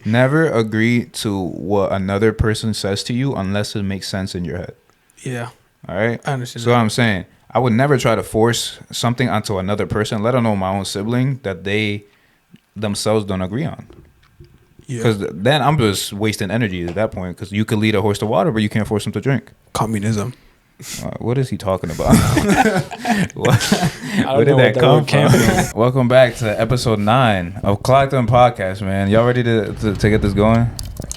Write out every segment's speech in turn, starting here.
Never agree to what another person says to you unless it makes sense in your head. Yeah. All right? I understand. So what I'm saying, I would never try to force something onto another person, let alone my own sibling, that they themselves don't agree on. Because then I'm just wasting energy at that point, because you could lead a horse to water, but you can't force him to drink. Communism. What is he talking about? Where did that come from? Welcome back to episode 9 of Collecting Podcast, man. Y'all ready to get this going?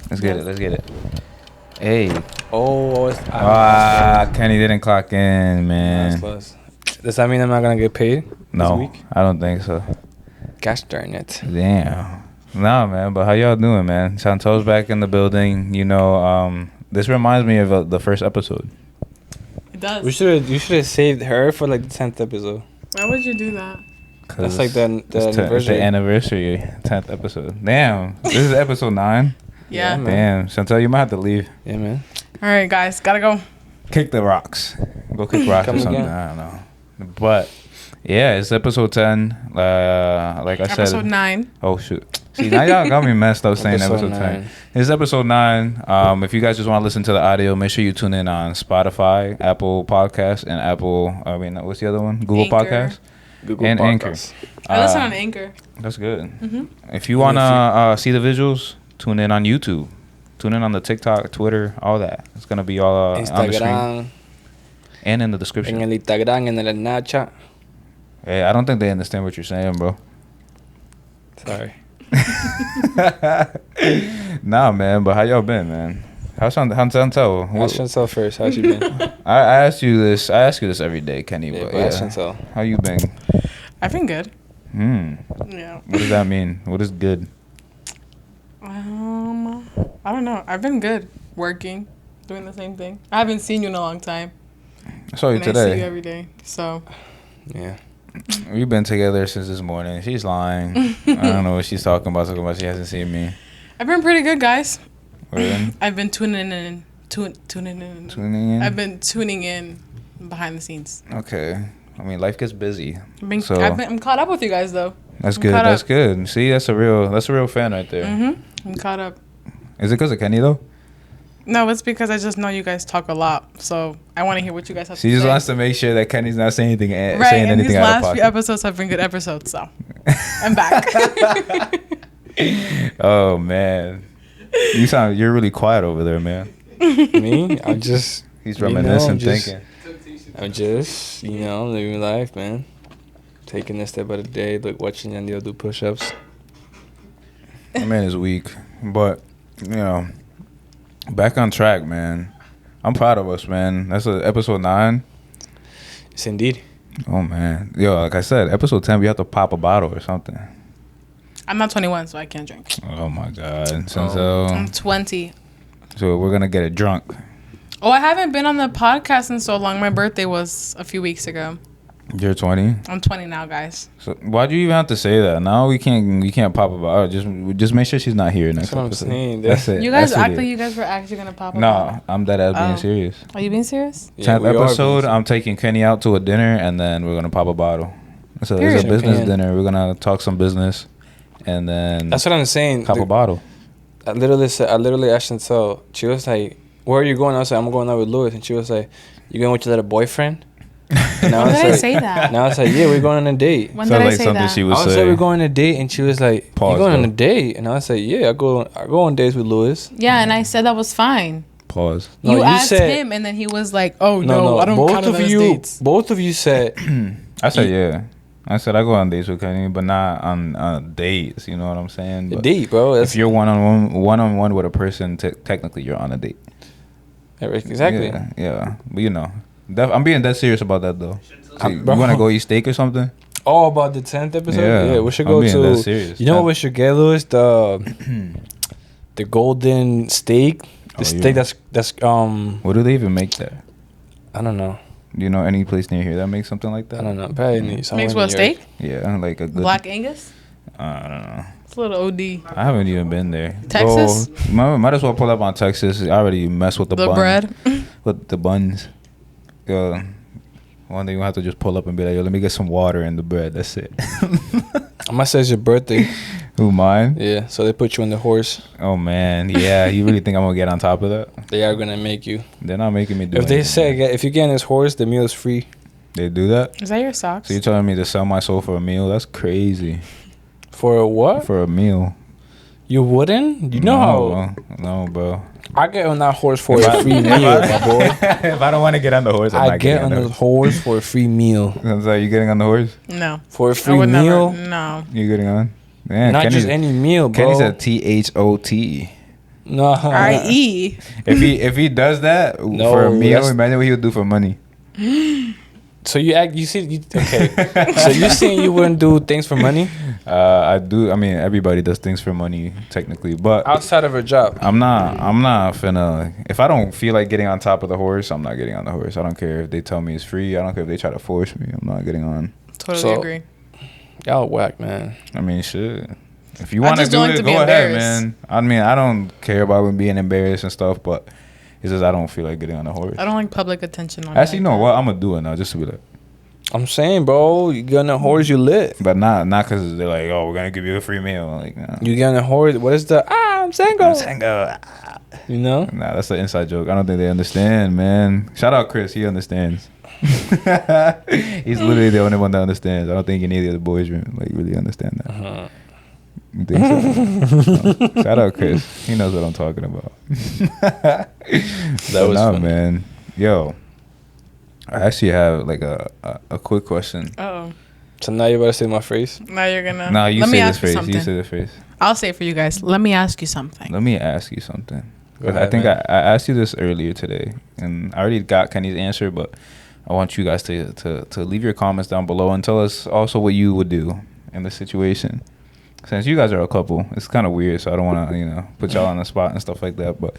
Let's get it. Hey. Kenny didn't clock in, man. Does that mean I'm not going to get paid No, this week? I don't think so. Gosh darn it. Damn. Nah, man, but how y'all doing, man? Chantal's back in the building. You know, this reminds me of the first episode. It does. You should have saved her for like the 10th episode. Why would you do that? That's like the anniversary. It's the anniversary, 10th episode. Damn, this is episode 9. Yeah. Damn, Chantal, you might have to leave. Yeah, man. All right, guys, gotta go. Kick the rocks. Go kick rocks or something. Again. I don't know. But yeah, it's episode 10. Like I said, episode 9. Oh shoot. See, now y'all got me messed up saying episode 10. It's episode 9. If you guys just want to listen to the audio, make sure you tune in on Spotify, Apple Podcasts, and what's the other one? Google Podcasts. Google and Podcasts. Anchor. I listen on Anchor. That's good. Mm-hmm. If you want to see the visuals, tune in on YouTube. Tune in on the TikTok, Twitter, all that. It's going to be all on the screen. And in the description. En el Instagram, en el Snapchat. Hey, I don't think they understand what you're saying, bro. Sorry. Nah, man, but how y'all been, man? How's Chantal? Ask Chantal first. How's you been? I ask you this every day, Kenny. Yeah, but ask Chantal. How you been? I've been good. Yeah. What does that mean? What is good? I don't know. I've been good. Working, doing the same thing. I haven't seen you in a long time. I saw you today. I see you every day. So. Yeah. We've been together since this morning. She's lying. I don't know what she's talking about. She hasn't seen me. I've been pretty good, guys. Really? I've been tuning in. Tuning in? I've been tuning in behind the scenes. Okay. I mean, life gets busy. I'm caught up with you guys, though. That's good. That's good. See, that's a real fan right there. Mm-hmm. I'm caught up. Is it because of Kenny, though? No, it's because I just know you guys talk a lot, so I want to hear what you guys have to say. She just wants to make sure that Kenny's not saying anything, and these last few episodes have been good episodes, so I'm back. Oh man, you're really quiet over there, man. Me? He's reminiscing, thinking. I'm just, living life, man. Taking a step at a day, watching Yandiel do push-ups. My man is weak, but back on track, man. I'm proud of us, man. That's episode 9. Yes, indeed. Oh, man. Yo, like I said, episode 10, we have to pop a bottle or something. I'm not 21, so I can't drink. Oh, my God. I'm 20. So we're going to get it drunk. Oh, I haven't been on the podcast in so long. My birthday was a few weeks ago. You're 20? I'm 20 now, guys. So why do you even have to say that? Now we can't pop a bottle. Just make sure she's not here next episode. That's what I'm saying. That's it. You guys act like you guys were actually going to pop a bottle. No, I'm dead ass being serious. Are you being serious? 10th episode, I'm taking Kenny out to a dinner, and then we're going to pop a bottle. It's a business dinner. We're going to talk some business, and then... That's what I'm saying. Pop a bottle. I literally asked Chantal. She was like, where are you going? I was like, I'm going out with Louis. And she was like, you going with your little boyfriend? When did I say that? Now I was like, yeah, we're going on a date. When did I say that? She was I was like, we're going on a date, and she was like, Pause, you going on a date? And I was like, yeah, I go on dates with Louis. Yeah, and I said that was fine. Pause. No, you asked him, and then he was like, oh, no, I don't count it as dates. Both of you said... I said, yeah. I said I go on dates with Kenny, but not on dates. You know what I'm saying? But a date, bro. If you're one-on-one with a person, technically you're on a date. Exactly. Yeah. But I'm being dead serious about that though. You want to go eat steak or something? Oh, about the 10th episode? Yeah, we should go to... Dead serious. You know what we should get, Louis? The golden steak. The steak that's Where do they even make that? I don't know. Do you know any place near here that makes something like that? I don't know. Probably makes what, steak? Yeah, like a good... Black Angus? I don't know. It's a little OD. I haven't even been there. Texas? Might as well pull up on Texas. I already mess with the bun. bread? With the buns. One day you have to just pull up and be like, yo, let me get some water in the bread. That's it. I must say it's your birthday. Who, mine? Yeah, so they put you on the horse. Oh man, yeah. You really think I'm gonna get on top of that? They are gonna make you. They're not making me do. If they anything, say man. if you get on this horse, the meal is free. They do that. Is that your socks? So you're telling me to sell my soul for a meal? That's crazy. For a what? For a meal. You wouldn't? You know how? No, bro. I get on that horse for a free meal, my boy. If I don't want to get on the horse, I'm I not get getting on the horse for a free meal. I'm sorry, you getting on the horse? No. For a I free would meal? never. No. You getting on? Man, Not Kenny's, just any meal, bro. Kenny said THOT. No. IE. If he does that No, for a meal, that's- imagine what he would do for money. So okay. So you saying you wouldn't do things for money? I do. I mean, everybody does things for money, technically, but Outside of a job. I'm not finna. If I don't feel like getting on top of the horse, I'm not getting on the horse. I don't care if they tell me it's free. I don't care if they try to force me. I'm not getting on. Totally agree. Y'all whack, man. I mean, shit. If you want to just do don't like it, to be go ahead, embarrassed. man. I mean, I don't care about being embarrassed and stuff, but it's just I don't feel like getting on the horse. I don't like public attention on Actually, that. no. What I'm gonna do it now, just to be like, I'm saying, bro, you get on a horse, you lit. but not because they're like, oh, we're gonna give you a free meal. Like, nah. You get on a horse. What is the? I'm single. I'm single. You know. Nah, that's an inside joke. I don't think they understand, man. Shout out Chris, he understands. He's literally the only one that understands. I don't think any of the other boys really understand that. Uh-huh. You think so? No. Shout out Chris, he knows what I'm talking about. That was funny. man. Yo, I actually have like a quick question. Oh. So now you about to say my phrase? Now you're gonna. No, you Let me say this ask you phrase. something. You say the phrase. I'll say it for you guys. Let me ask you something. Let me ask you something. Go 'Cause I ahead, think man. I asked you this earlier today, and I already got Kenny's answer, but I want you guys to leave your comments down below and tell us also what you would do in this situation. Since you guys are a couple, it's kind of weird, so I don't want to put y'all on the spot and stuff like that. But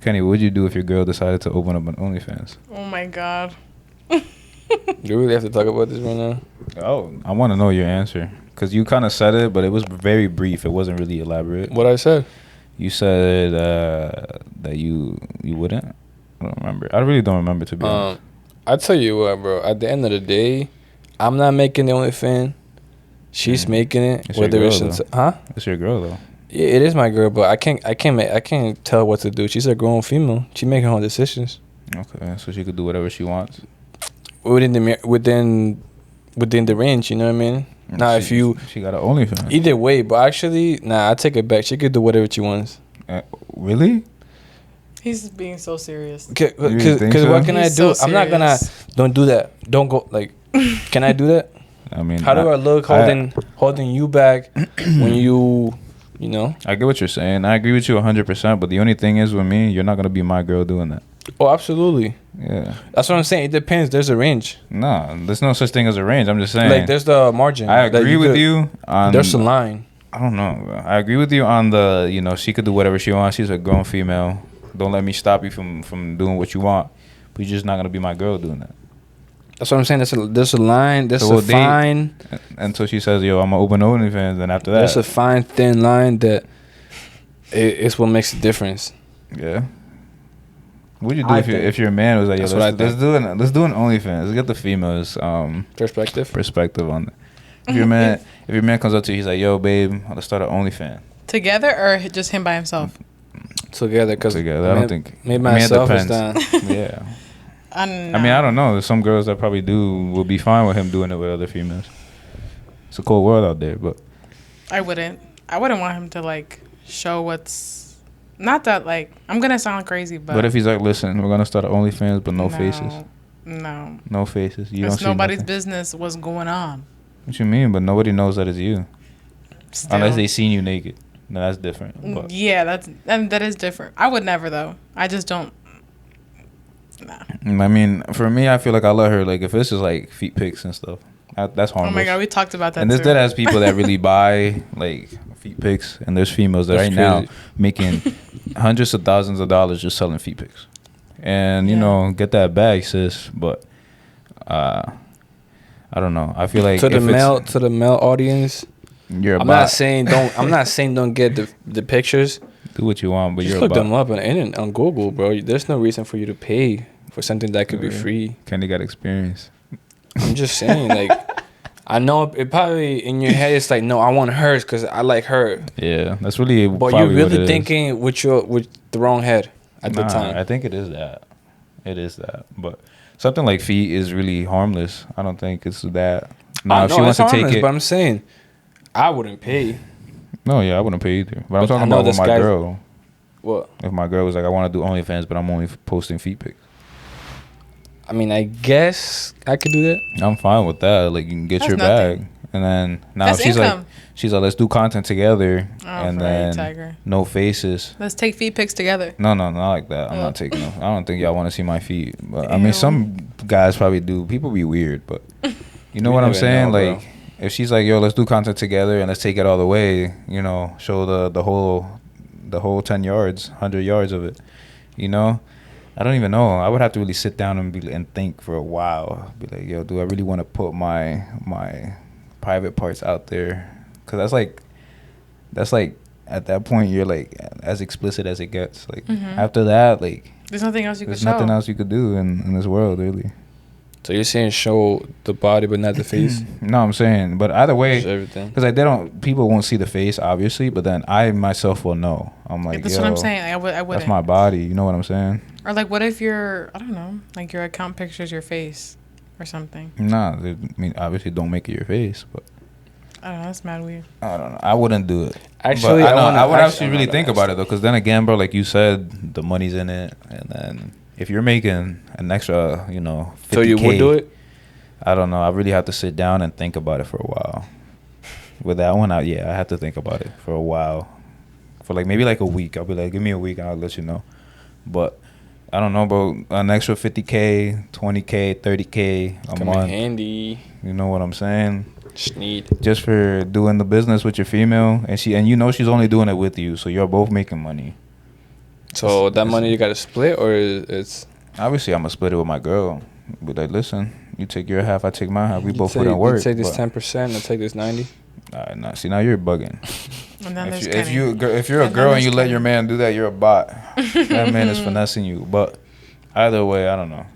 Kenny, what would you do if your girl decided to open up an OnlyFans? Oh my god. Do we really have to talk about this right now? Oh, I want to know your answer because you kind of said it, but it was very brief. It wasn't really elaborate. What I said? You said that you wouldn't. I don't remember. I really don't remember, to be honest. I tell you what, bro. At the end of the day, I'm not making the OnlyFans. She's making it. It's your girl, It's your girl though. Yeah, it is my girl, but I can't tell what to do. She's a grown female. She making her own decisions Okay, so she could do whatever she wants. within the range. You know what I mean? Now, if she got an OnlyFans. either way, but actually, I take it back. She could do whatever she wants. Really? He's being so serious. Because You think so? what can I He's do? so I'm not gonna. serious. Don't do that. Don't go. Like, can I do that? I mean, How do I look holding you back when you know? I get what you're saying. I agree with you 100%. But the only thing is with me, you're not gonna be my girl doing that. Oh, absolutely. Yeah. That's what I'm saying. It depends. There's a range. No, there's no such thing as a range. I'm just saying. Like, there's the margin. I that agree with could- you on. There's a line. I don't know, bro. I agree with you on the, she could do whatever she wants. She's a grown female. Don't let me stop you from doing what you want. But you're just not gonna be my girl doing that. That's what I'm saying. There's a line. There's So a fine. Until she says, "Yo, I'm gonna open OnlyFans," then after that, There's a fine, thin line that it's what makes the difference. yeah. What'd you do I if your man was like, "Yo, That's what I let's do an OnlyFans. Let's get the females perspective on it." If your man comes up to you, he's like, "Yo, babe, let's start an OnlyFans." Together or just him by himself? Together, because Together, I don't think. maybe I mean, it myself is depends. down. Yeah. I I mean, I don't know. There's some girls that probably will be fine with him doing it with other females. It's a cold world out there, but I wouldn't want him to like show what's not that like I'm gonna sound crazy, but what if he's like, "Listen, we're gonna start an OnlyFans, but no faces, No, no faces. You don't it's see nobody's nothing." business what's going on. What you mean? But nobody knows that it's you Still. unless they seen you naked. No, that's different. But Yeah, that is different. I would never though. I just don't. Nah. I mean, for me, I feel like I let her. Like, if it's just like feet pics and stuff, that's harmless. Oh my god, we talked about that. And this too. dead has people that really buy like feet pics, and there's females that That's right now crazy. making hundreds of thousands of dollars just selling feet pics, and Yeah. get that bag, sis. But I don't know. I feel like to if the male audience, you're a I'm bot, not saying don't get the pictures. do what you want, but Just you're look a bot. them up on Google, bro. There's no reason for you to pay for something that could be Yeah. free. Kenny got experience. I'm just saying, like, I know it probably in your head it's like, no, I want hers because I like her. Yeah, that's really. But probably you're what it really is. thinking with the wrong head at the Nah, time. I think it is that. It is that. But something like feet is really harmless. I don't think it's that. Now, if she wants to take it, but I'm saying I wouldn't pay. no, yeah, I wouldn't pay either. But I'm But I talking know about with this my guy's- girl. What? If my girl was like, I want to do OnlyFans, but I'm only posting feet pics. I mean, I guess I could do that. I'm fine with that. Like, you can get That's your nothing. bag, and then now That's she's income. like, let's do content together, Oh, and right, then tiger. no faces. Let's take feet pics together. No, not like that. I'm Oh. not taking them. I don't think y'all want to see my feet. But I mean, Ew. some guys probably do. People be weird, but you know You what I'm never saying? know, bro. Like, if she's like, yo, let's do content together and let's take it all the way. You know, show the whole 10 yards, 100 yards of it. You know, I don't even know. I would have to really sit down and think for a while. Be like, yo, do I really want to put my private parts out there? Because that's like at that point you're like as explicit as it gets. Like after that, like There's nothing else you could there's show. nothing else you could do in this world, really. So you're saying show the body but not the face? No, I'm saying, but either way, Just everything. because like they don't, people won't see the face obviously, but then I myself will know. I'm like, That's yo, what I'm saying. I wouldn't. that's my body. You know what I'm saying? Or like, what if I don't know, like your account pictures your face or something. Nah, I mean, obviously don't make it your face, but I don't know. That's mad weird. I don't know. I wouldn't do it. Actually, But I I would actually I'm really not think gonna about ask it though, because then again, bro, like you said, the money's in it, and then if you're making an extra, 50K, So you would do it? I don't know. I really have to sit down and think about it for a while. With that one, I have to think about it for a while, for like maybe like a week. I'll be like, give me a week, and I'll let you know. But I don't know, bro. An extra 50K, 20K, 30K a Come in month. handy. You know what I'm saying? Sneed. Just for doing the business with your female, and she's only doing it with you, so you're both making money. So that money you got to split, or it's Obviously, I'm gonna split it with my girl. But like, listen, you take your half, I take my half. We you both take, put in work. You take this but- 10%, I take this 90. Nah, see, now you're bugging. And then there's If Kenny. you're a And then girl and there's you let Kenny. your man do that, you're a bot. That man is finessing you. But either way, I don't know.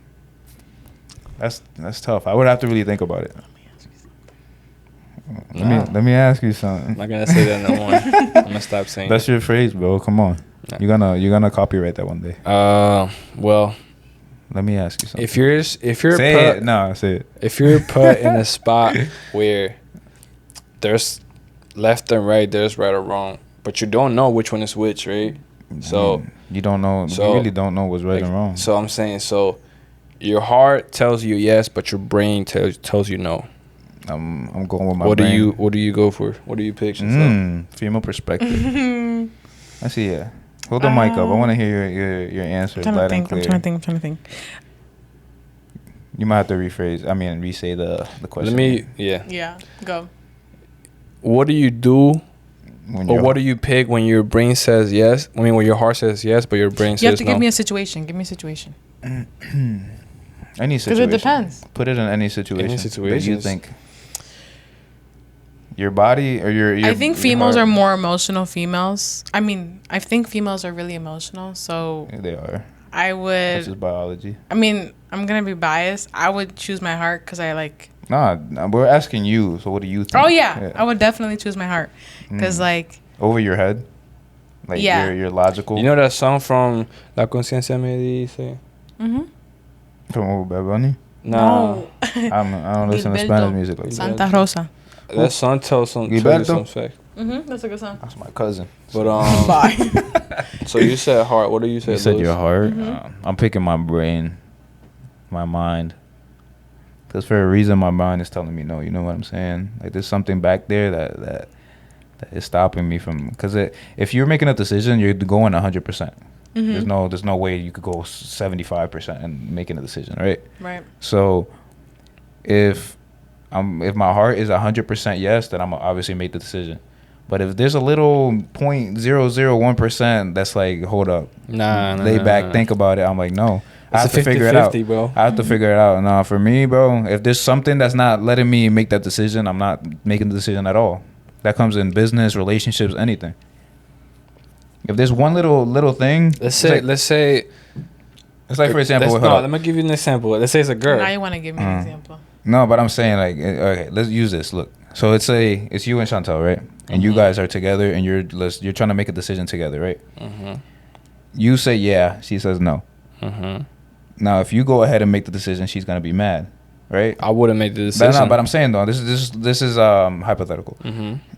That's tough. I would have to really think about it. Let me ask you I'm something. not gonna say that no more. I'm gonna stop saying. That's your phrase, bro. Come on. Nah. You're gonna copyright that one day. Well, Let me ask you something. if you're Say put, it. No, say it. if you're put in a spot where there's left and right, there's right or wrong, but you don't know which one is which, right? So You don't know. so- you really don't know what's right like, and wrong. So I'm saying, so your heart tells you yes, but your brain tells you no. I'm going with my What brain. do you go for? What do you pick? Chantal? Female perspective. I see. Yeah. Hold the mic up. I want to hear your answers I'm loud trying and to clear. think. I'm trying to think. You might have to rephrase. I mean, re-say the question. Yeah, go. What do you do, When or you're- what do you pick when your brain says yes? I mean, when your heart says yes, but your brain You says have to no. give me a situation. Give me a situation. Any Because situation. it depends. Put it in any situation. Any that you situations. think. Your body or your I think your females heart? are more emotional females. I mean, I think females are really emotional. So Yeah, they are. I That's would. just biology. I mean, I'm gonna be biased. I would choose my heart because I like. Nah, we're asking you. So what do you think? Oh yeah, I would definitely choose my heart because like Over your head. Like Yeah. you're logical. You know that song from La Conciencia Me Dice? mhm. From who, Bad Bunny? Nah. I don't listen to Gilberto. Spanish music like that. Santa Rosa. That song tells you Gilberto? some fact. Mhm. That's a good song. That's my cousin. But Bye. so you said heart. What do you say? You said Louis? your heart. Mm-hmm. I'm picking my brain, my mind. Because for a reason, my mind is telling me no. You know what I'm saying? Like there's something back there that is stopping me from. Because if you're making a decision, you're going 100%. Mhm. There's no way you could go 75% and making a decision, right? Right. So if my heart is 100% yes, then I'm obviously make the decision. But if there's a little 0.001% that's like, hold up, Nah. lay back, think about it, I'm like, no. I have It's a to figure it out. 50-50, bro. I have to figure it out. Nah, for me, bro, if there's something that's not letting me make that decision, I'm not making the decision at all. That comes in business, relationships, anything. If there's one little thing, Let's say. it's like for example, let me give you an example. Let's say it's a girl. Now you want to give me an example. No, but I'm saying like, okay, let's use this. Look, so it's you and Chantal, right? And you guys are together, and you're trying to make a decision together, right? You say yeah, she says no. Now, if you go ahead and make the decision, she's gonna be mad, right? I wouldn't make the decision. But I'm saying though, this is hypothetical.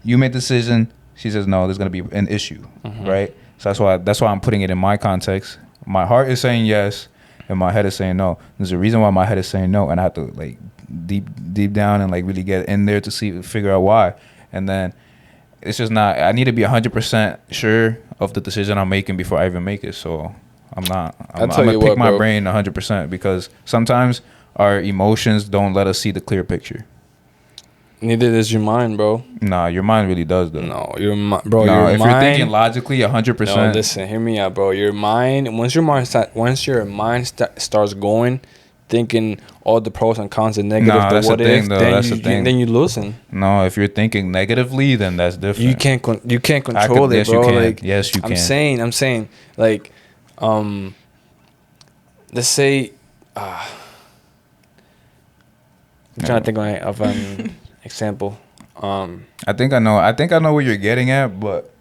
You make the decision, she says no. There's gonna be an issue, right? So that's why I'm putting it in my context. My heart is saying yes, and my head is saying no. There's a reason why my head is saying no, and I have to like deep down and like really get in there to figure out why. And then it's just not. I need to be 100% sure of the decision I'm making before I even make it. So I'm gonna pick my brain 100% because sometimes our emotions don't let us see the clear picture. Neither does your mind, bro. Nah, your mind really does though. No, if your mind. You're thinking logically, 100%. No, listen, hear me out, bro. Your mind. Once your mind starts going, thinking all the pros and cons and negative, nah, that's what the thing, if, though. then That's you the thing. then you losing. No, if you're thinking negatively, then that's different. You can't control it, yes, bro. You can. Like, yes, you can. I'm saying, like, let's say, I'm trying to think of an example. I think I know what you're getting at, but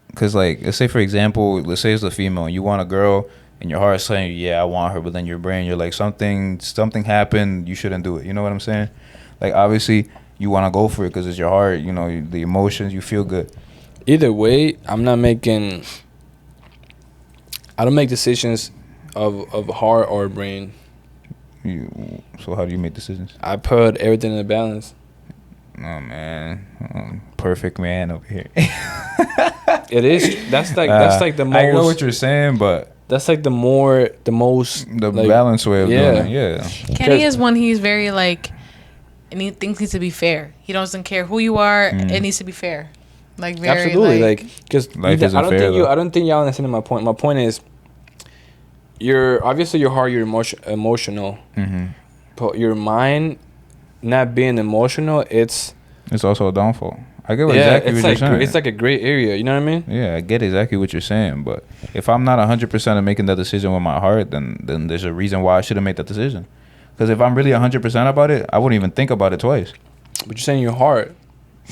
because like, let's say for example, let's say it's a female, and you want a girl, and your heart's saying, yeah, I want her, but then your brain, you're like, something happened, you shouldn't do it. You know what I'm saying? Like, obviously, you want to go for it because it's your heart. You know, the emotions, you feel good. Either way, I don't make decisions of heart or brain. So how do you make decisions? I put everything in a balance. Oh man, perfect man over here. It is. That's like the most. I know what you're saying, but that's like the most like, balanced way of doing it. Yeah. Kenny is one. He's very like, and he thinks needs to be fair. He doesn't care who you are. It needs to be fair. Like very absolutely like because I don't think y'all understand my point. My point is, you're obviously your heart, you're emotional, but your mind not being emotional, it's also a downfall. I get exactly what you're saying. It's like a gray area. You know what I mean? Yeah, I get exactly what you're saying. But if I'm not 100% of making that decision with my heart, then there's a reason why I shouldn't make that decision. Because if I'm really 100% about it, I wouldn't even think about it twice. But you're saying your heart.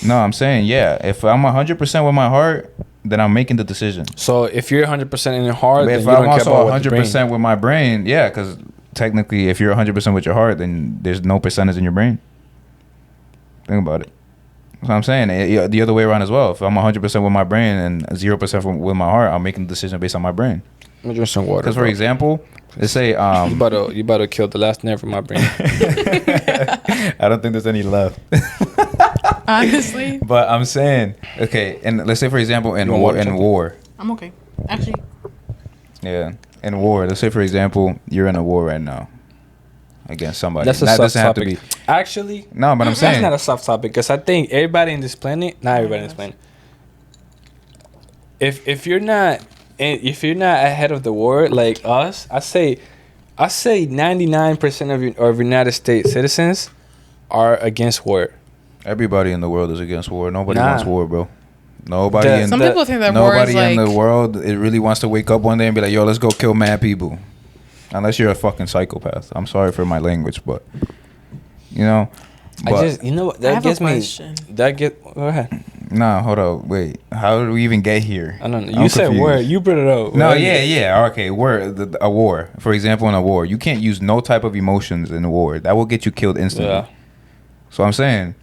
No, I'm saying, yeah. If I'm 100% with my heart, then I'm making the decision. So if you're 100% in your heart, but then if you I'm don't care also about 100% with my brain, yeah, because technically, if you're 100% with your heart, then there's no percentage in your brain. Think about it. That's what I'm saying. The other way around as well. If I'm 100% with my brain and 0% with my heart, I'm making the decision based on my brain. Let me drink some water. Because, for example, let's say... you about to kill the last nerve in my brain. I don't think there's any left. Honestly. But I'm saying, okay, and let's say, for example, in war. I'm okay. Actually. Yeah. In war. Let's say, for example, you're in a war right now. Against somebody. That's a soft topic. Actually, no, but I'm saying that's not a soft topic because I think everybody in this planet, not everybody in this planet, if you're not ahead of the war like us, I say 99% of United States citizens are against war. Everybody in the world is against war. Nobody wants war, bro. Some people think that war is nobody in the world it really wants to wake up one day and be like, yo, let's go kill mad people. Unless you're a fucking psychopath. I'm sorry for my language, but you know. But that gets me. Go ahead. Nah, hold up, wait. How did we even get here? I don't know. You said war. You brought it up. No, yeah. Okay, a war. For example, in a war, you can't use no type of emotions in a war. That will get you killed instantly. Yeah. So I'm saying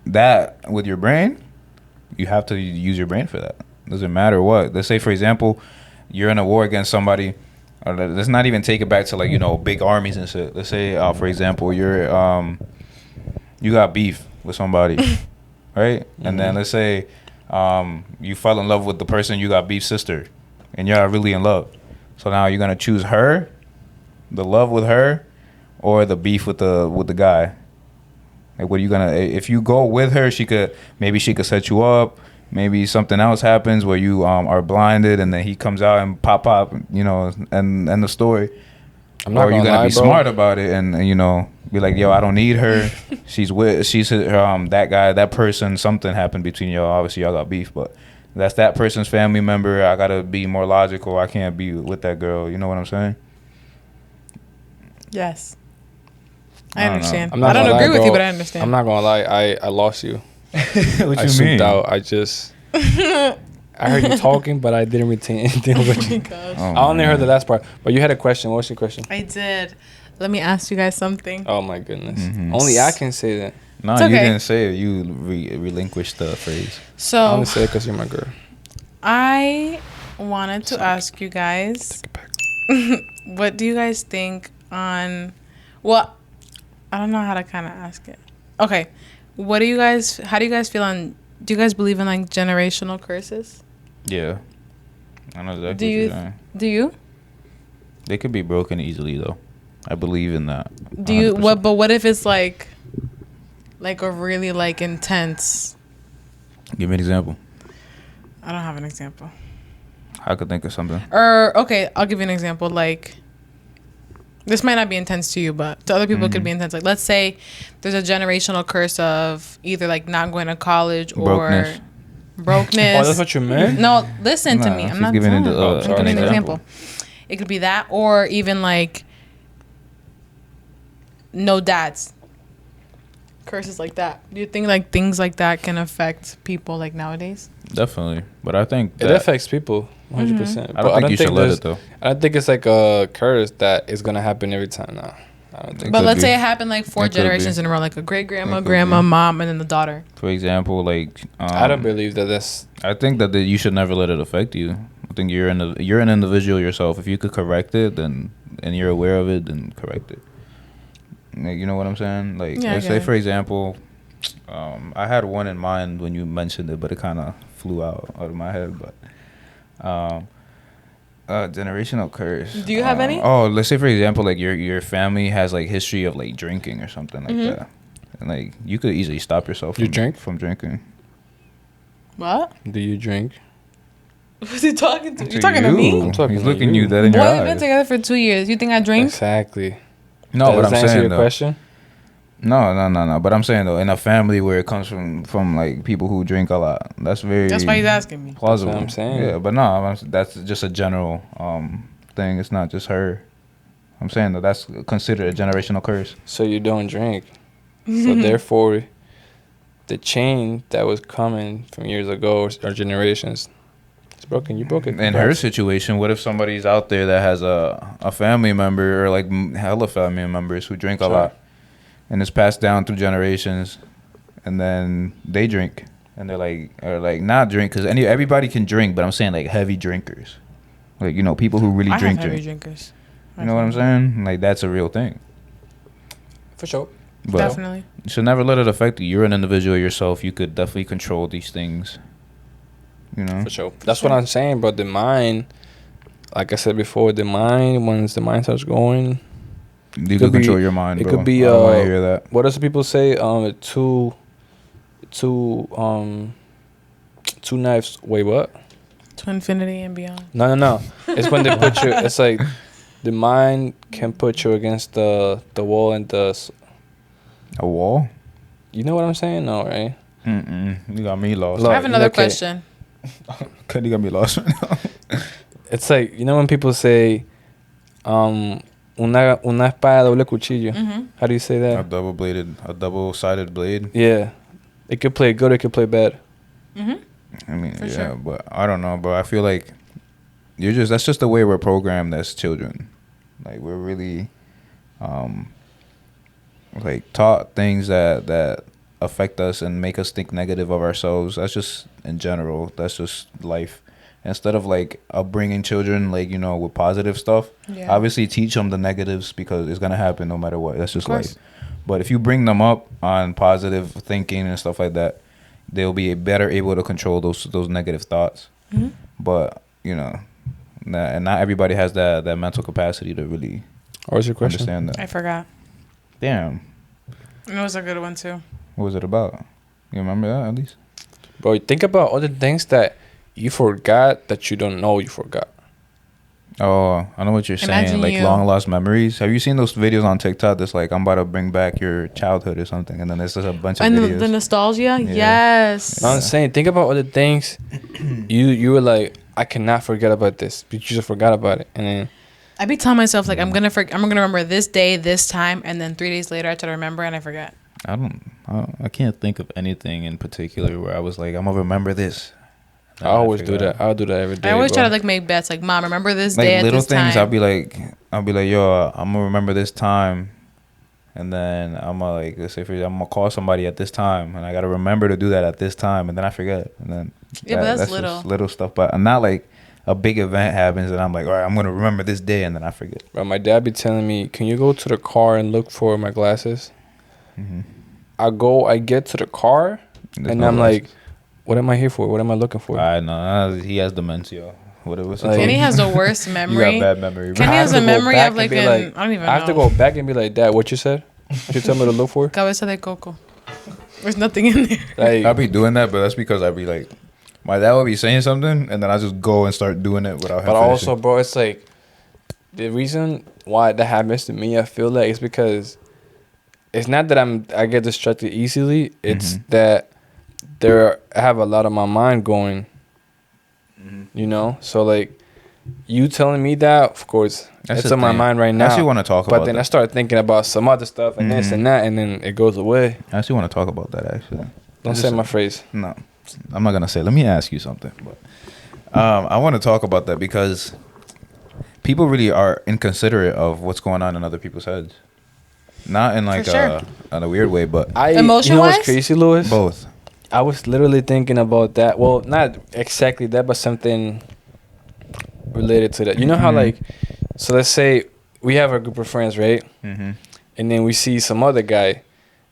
that with your brain, you have to use your brain for that. Doesn't matter what. Let's say, for example, you're in a war against somebody. Let's not even take it back to like, you know, big armies and shit. Let's say, for example, you got beef with somebody, right? And then let's say you fell in love with the person you got beef sister, and you're really in love. So now you're gonna choose her, the love with her, or the beef with the guy. Like, what are you gonna? If you go with her, she could set you up. Maybe something else happens where you are blinded, and then he comes out and pop, you know, and the story. Or you're gonna be smart about it and you know be like, yo, I don't need her. she's that guy, that person. Something happened between y'all. Obviously, y'all got beef, but that's that person's family member. I gotta be more logical. I can't be with that girl. You know what I'm saying? Yes. I understand. I don't agree with you, but I understand. I'm not gonna lie. I lost you. What I you zoomed mean? out. I heard you talking, but I didn't retain anything about you. I only heard the last part. But you had a question. What was your question? I did. Let me ask you guys something. Oh my goodness. Only I can say that. No, you didn't say it. You relinquished the phrase. So I only say it because you're my girl. I wanted to ask you guys, what do you guys think on? Well, I don't know how to kind of ask it. Okay, how do you guys feel on? Do you guys believe in like generational curses? Yeah, I know exactly. what you're saying. Do you? They could be broken easily though. I believe in that. Do you? 100%. But what if it's like a really like intense? Give me an example. I don't have an example. I could think of something. Okay, I'll give you an example. Like, this might not be intense to you, but to other people it could be intense. Like, let's say there's a generational curse of either like not going to college or brokenness. Oh, that's what you meant? No, listen to me. I'm not giving I'm an giving an example. It could be that, or even like no dads. Curses like that. Do you think like things like that can affect people like nowadays? Definitely, but I think it affects people 100%. I don't think you should let it though. I don't think it's like a curse that is gonna happen every time now. I don't think. But let's say it happened like 4 generations in a row, like a great grandma, grandma, mom, and then the daughter. For example, like I don't believe that that's. I think that you should never let it affect you. I think you're an individual yourself. If you could correct it, then and you're aware of it, then correct it. Like, you know what I'm saying? Like, let's say, for example, I had one in mind when you mentioned it, but it kind of flew out of my head. But generational curse. Do you have any? Oh, let's say, for example, like your family has like history of like drinking or something like that, and like you could easily stop yourself from drinking. What? Do you drink? Who's he talking to? You're talking to me? I'm talking He's looking you dead in your eyes. We've been together for 2 years. You think I drink? Exactly. No, but I'm saying answer your though. Question? No. But I'm saying though, in a family where it comes from like people who drink a lot, that's why he's asking me. Plausible. That's what I'm saying. Yeah, but no, that's just a general thing. It's not just her. I'm saying that that's considered a generational curse. So you don't drink. So therefore, the chain that was coming from years ago or generations. It's broken. You broke it. In her situation, what if somebody's out there that has a family member or like hella family members who drink a lot, and it's passed down through generations, and then they drink, and they're like, or like not drink because everybody can drink, but I'm saying like heavy drinkers, like people who really drink. Heavy drinkers. You know what I'm saying? Like that's a real thing. For sure. But definitely. You should never let it affect you. You're an individual yourself. You could definitely control these things. For sure. That's what I'm saying, but the mind, like I said before, once the mind starts going, you can control your mind. It bro. could be. I want to hear that. What else do people say? Two knives. Wait, what? To infinity and beyond. No. It's when they put you. It's like the mind can put you against the wall and a wall. You know what I'm saying? No, right? You got me lost. I have another question. You got me lost right now. It's like, when people say, una espada doble cuchillo. How do you say that? A double-sided blade. Yeah, it could play good, it could play bad. I mean, sure. But I don't know, bro. I feel like that's just the way we're programmed as children. Like we're really, like taught things that affect us and make us think negative of ourselves. That's just in general. That's just life. Instead of like upbringing children like with positive stuff, obviously teach them the negatives because it's gonna happen no matter what. That's just life. But if you bring them up on positive thinking and stuff like that, they'll be better able to control those negative thoughts. But not everybody has that mental capacity to really. What was your question? Understand that. I forgot. Damn. It was a good one too. What was it about? You remember that at least? Bro, think about all the things that you forgot that you don't know you forgot. Oh, I know what you're saying. Like long lost memories. Have you seen those videos on TikTok that's like, I'm about to bring back your childhood or something, and then there's just a bunch of videos. And the nostalgia? Yes. I'm saying, think about all the things you were like, I cannot forget about this, but you just forgot about it. And then I be telling myself like I'm gonna remember this day, this time, and then 3 days later I try to remember and I forget. I can't think of anything in particular where I was like, I'm gonna remember this. I always do that. I'll do that every day. I always try to like make bets. Like, Mom, remember this like day at little this things. time. I'll be like, yo, I'm gonna remember this time, and then I'm gonna like, let's say I'm gonna call somebody at this time, and I gotta remember to do that at this time, and then I forget, and then yeah, but that's little. just little stuff. But I'm not like a big event happens, and I'm like, all right, I'm gonna remember this day, and then I forget. Bro, my dad be telling me, can you go to the car and look for my glasses? Mm-hmm. I get to the car, and I'm like, what am I here for? What am I looking for? I know. He has dementia. Whatever. Kenny has the worst memory. You got bad memory. Kenny has a memory of like I don't even know. I have to go back and be like, Dad, what you said? What you tell me to look for? Cabeza de coco. There's nothing in there. Like, I'll be doing that, but that's because I'd be like, my dad would be saying something, and then I just go and start doing it without him finishing. Also, bro, it's like, the reason why that happens to me, I feel like, it's because it's not that I get distracted easily. It's that I have a lot of my mind going, you know? So, like, you telling me that, of course, it's on my mind right now. I actually want to talk about that. But then I start thinking about some other stuff and this and that, and then it goes away. I actually want to talk about that, actually. Don't say my phrase. No, I'm not going to say. Let me ask you something. But I want to talk about that because people really are inconsiderate of what's going on in other people's heads. Not in like in a weird way, but emotion-wise? You know what's crazy, Louis? Both. I was literally thinking about that. Well, not exactly that, but something related to that. You know how, like, so let's say we have a group of friends, right? And then we see some other guy,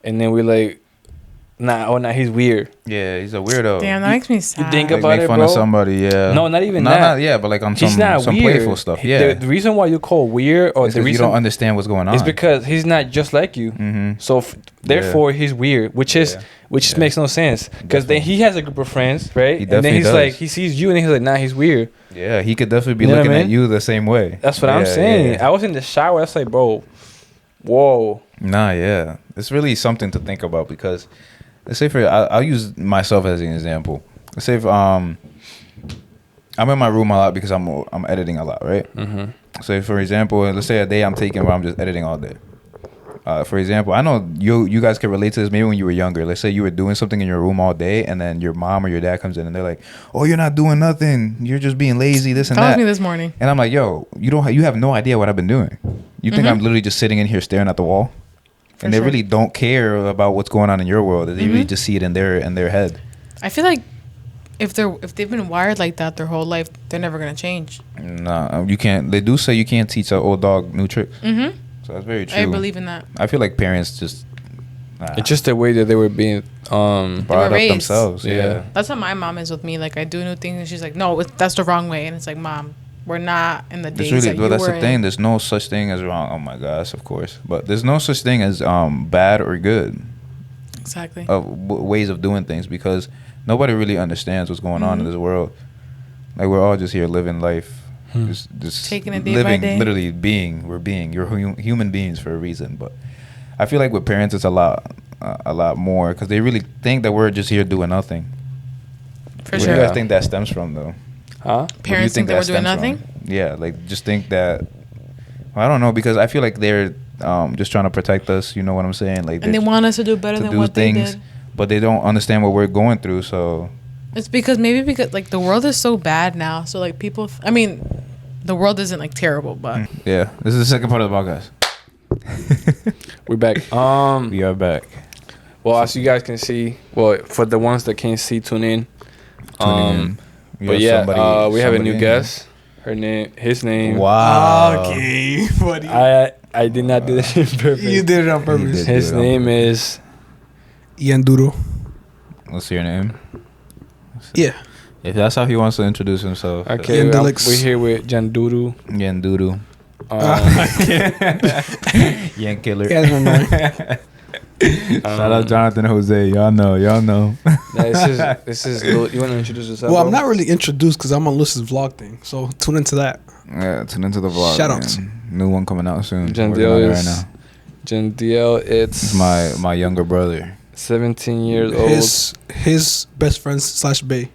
and then we like, nah, he's weird. Yeah, he's a weirdo. Damn, that makes me sad. You think like, about make it, fun bro? of somebody, yeah. No, not even that. But like on some playful stuff. Yeah. The reason why you call weird or the reason you don't understand what's going on is because he's not just like you. So therefore he's weird, which makes no sense. Because then he has a group of friends, right? And then he's like, he sees you and he's like, nah, he's weird. Yeah, he could definitely be looking at you the same way. That's what I'm saying. I was in the shower. I was like, bro, whoa. Nah, yeah. It's really something to think about because let's say I'll use myself as an example. Let's say if I'm in my room a lot because I'm editing a lot, right? So for example, let's say a day I'm taking where I'm just editing all day. For example, I know you guys can relate to this maybe when you were younger. Let's say you were doing something in your room all day and then your mom or your dad comes in and they're like, oh, you're not doing nothing. You're just being lazy, this and that. That was me this morning. And I'm like, yo, you have no idea what I've been doing. You think I'm literally just sitting in here staring at the wall? And they really don't care about what's going on in your world. They really just see it in their head. I feel like if they've been wired like that their whole life, they're never gonna change. Nah, you can't. They do say you can't teach an old dog new tricks. So that's very true. I believe in that. I feel like parents just. It's just the way that they were being brought up themselves. Yeah. That's how my mom is with me. Like I do new things and she's like, no, that's the wrong way. And it's like, Mom, we're not in the days that you were that's the thing. There's no such thing as wrong. Oh my gosh, of course. But there's no such thing as bad or good. Exactly. Of ways of doing things because nobody really understands what's going on in this world. Like we're all just here living life. Just taking it day living, by day. Literally being. We're being. You're human beings for a reason. But I feel like with parents, it's a lot more because they really think that we're just here doing nothing. For Where sure. do you guys think that stems from, though? Huh? Parents think that we're doing nothing? Yeah, like just think that. Well, I don't know because I feel like they're just trying to protect us. You know what I'm saying? Like, and they want us to do better than what they did. But they don't understand what we're going through. So it's because like the world is so bad now. So like people, I mean, the world isn't like terrible, but yeah, this is the second part of the podcast. We're back. We are back. Well, as you guys can see, for the ones that can't see, tune in. But yeah, we have a new guest. His name. Wow. Okay, buddy. I did not do this on purpose. You did it on purpose. His name is Yandiel. What's your name? Yeah. If that's how he wants to introduce himself. Okay, we're here with Janduru. Yanduru. Yan Killer. Shout out Jonathan Jose. Y'all know. This is. You want to introduce yourself? Well, I'm not really introduced because I'm on Lewis's vlog thing. So tune into that. Yeah, tune into the vlog. Shout outs. New one coming out soon. Jandiel right now. Jandiel, it's my younger brother. 17 years old. His best friend / bae.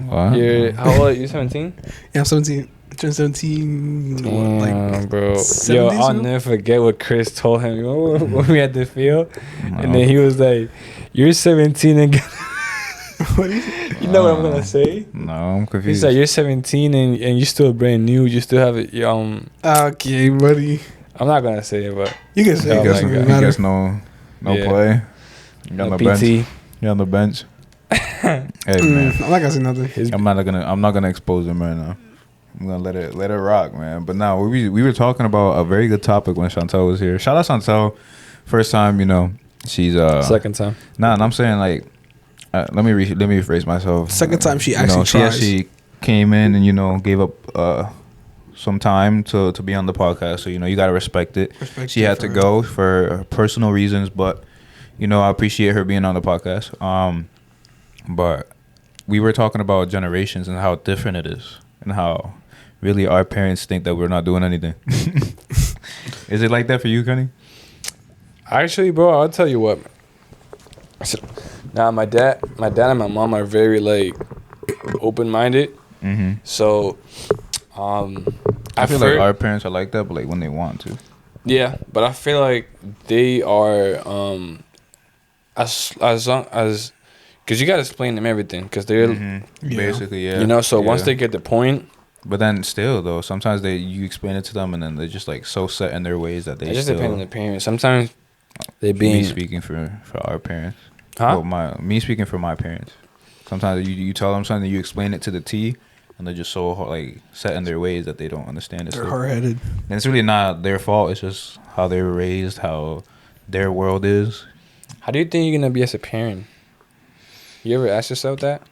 What? How old are you? 17? Yeah, I'm 17. turned 17. Damn, like, bro. 70s, Yo, I'll never forget what Chris told him. You know, when we had the field, and then he was like, "You're 17 again." You know what I'm gonna say? No, I'm confused. He's like, "You're 17 and you're still brand new. You still have it." Okay, buddy. I'm not gonna say it, but You can say it. He gets no play. You on the bench. You on the bench. Hey man, I'm not gonna say nothing. I'm not gonna expose him right now. I'm gonna let it rock, man. But now we were talking about a very good topic when Chantal was here. Shout out Chantal, first time. You know, she's second time. Nah, and I'm saying like, let me rephrase myself. Second time she actually she actually came in and gave up some time to be on the podcast. So you gotta respect it. She had to go for personal reasons, but I appreciate her being on the podcast. But we were talking about generations and how different it is, and how really our parents think that we're not doing anything. Is it like that for you, Kenny? Actually, bro, I'll tell you what. Now, my dad and my mom are very like open-minded. Mm-hmm. So, I feel like our parents are like that, but like when they want to. Yeah, but I feel like they are as long as, because you gotta explain them everything, because they're basically So once they get the point. But then still though, sometimes you explain it to them and then they're just like so set in their ways that they it just depends on the parents. Sometimes they being me speaking for our parents. Huh? Well, me speaking for my parents. Sometimes you tell them something, you explain it to the T, and they're just so like set in their ways that they don't understand it. They're hard-headed. And it's really not their fault. It's just how they were raised, how their world is. How do you think you're gonna be as a parent? You ever ask yourself that?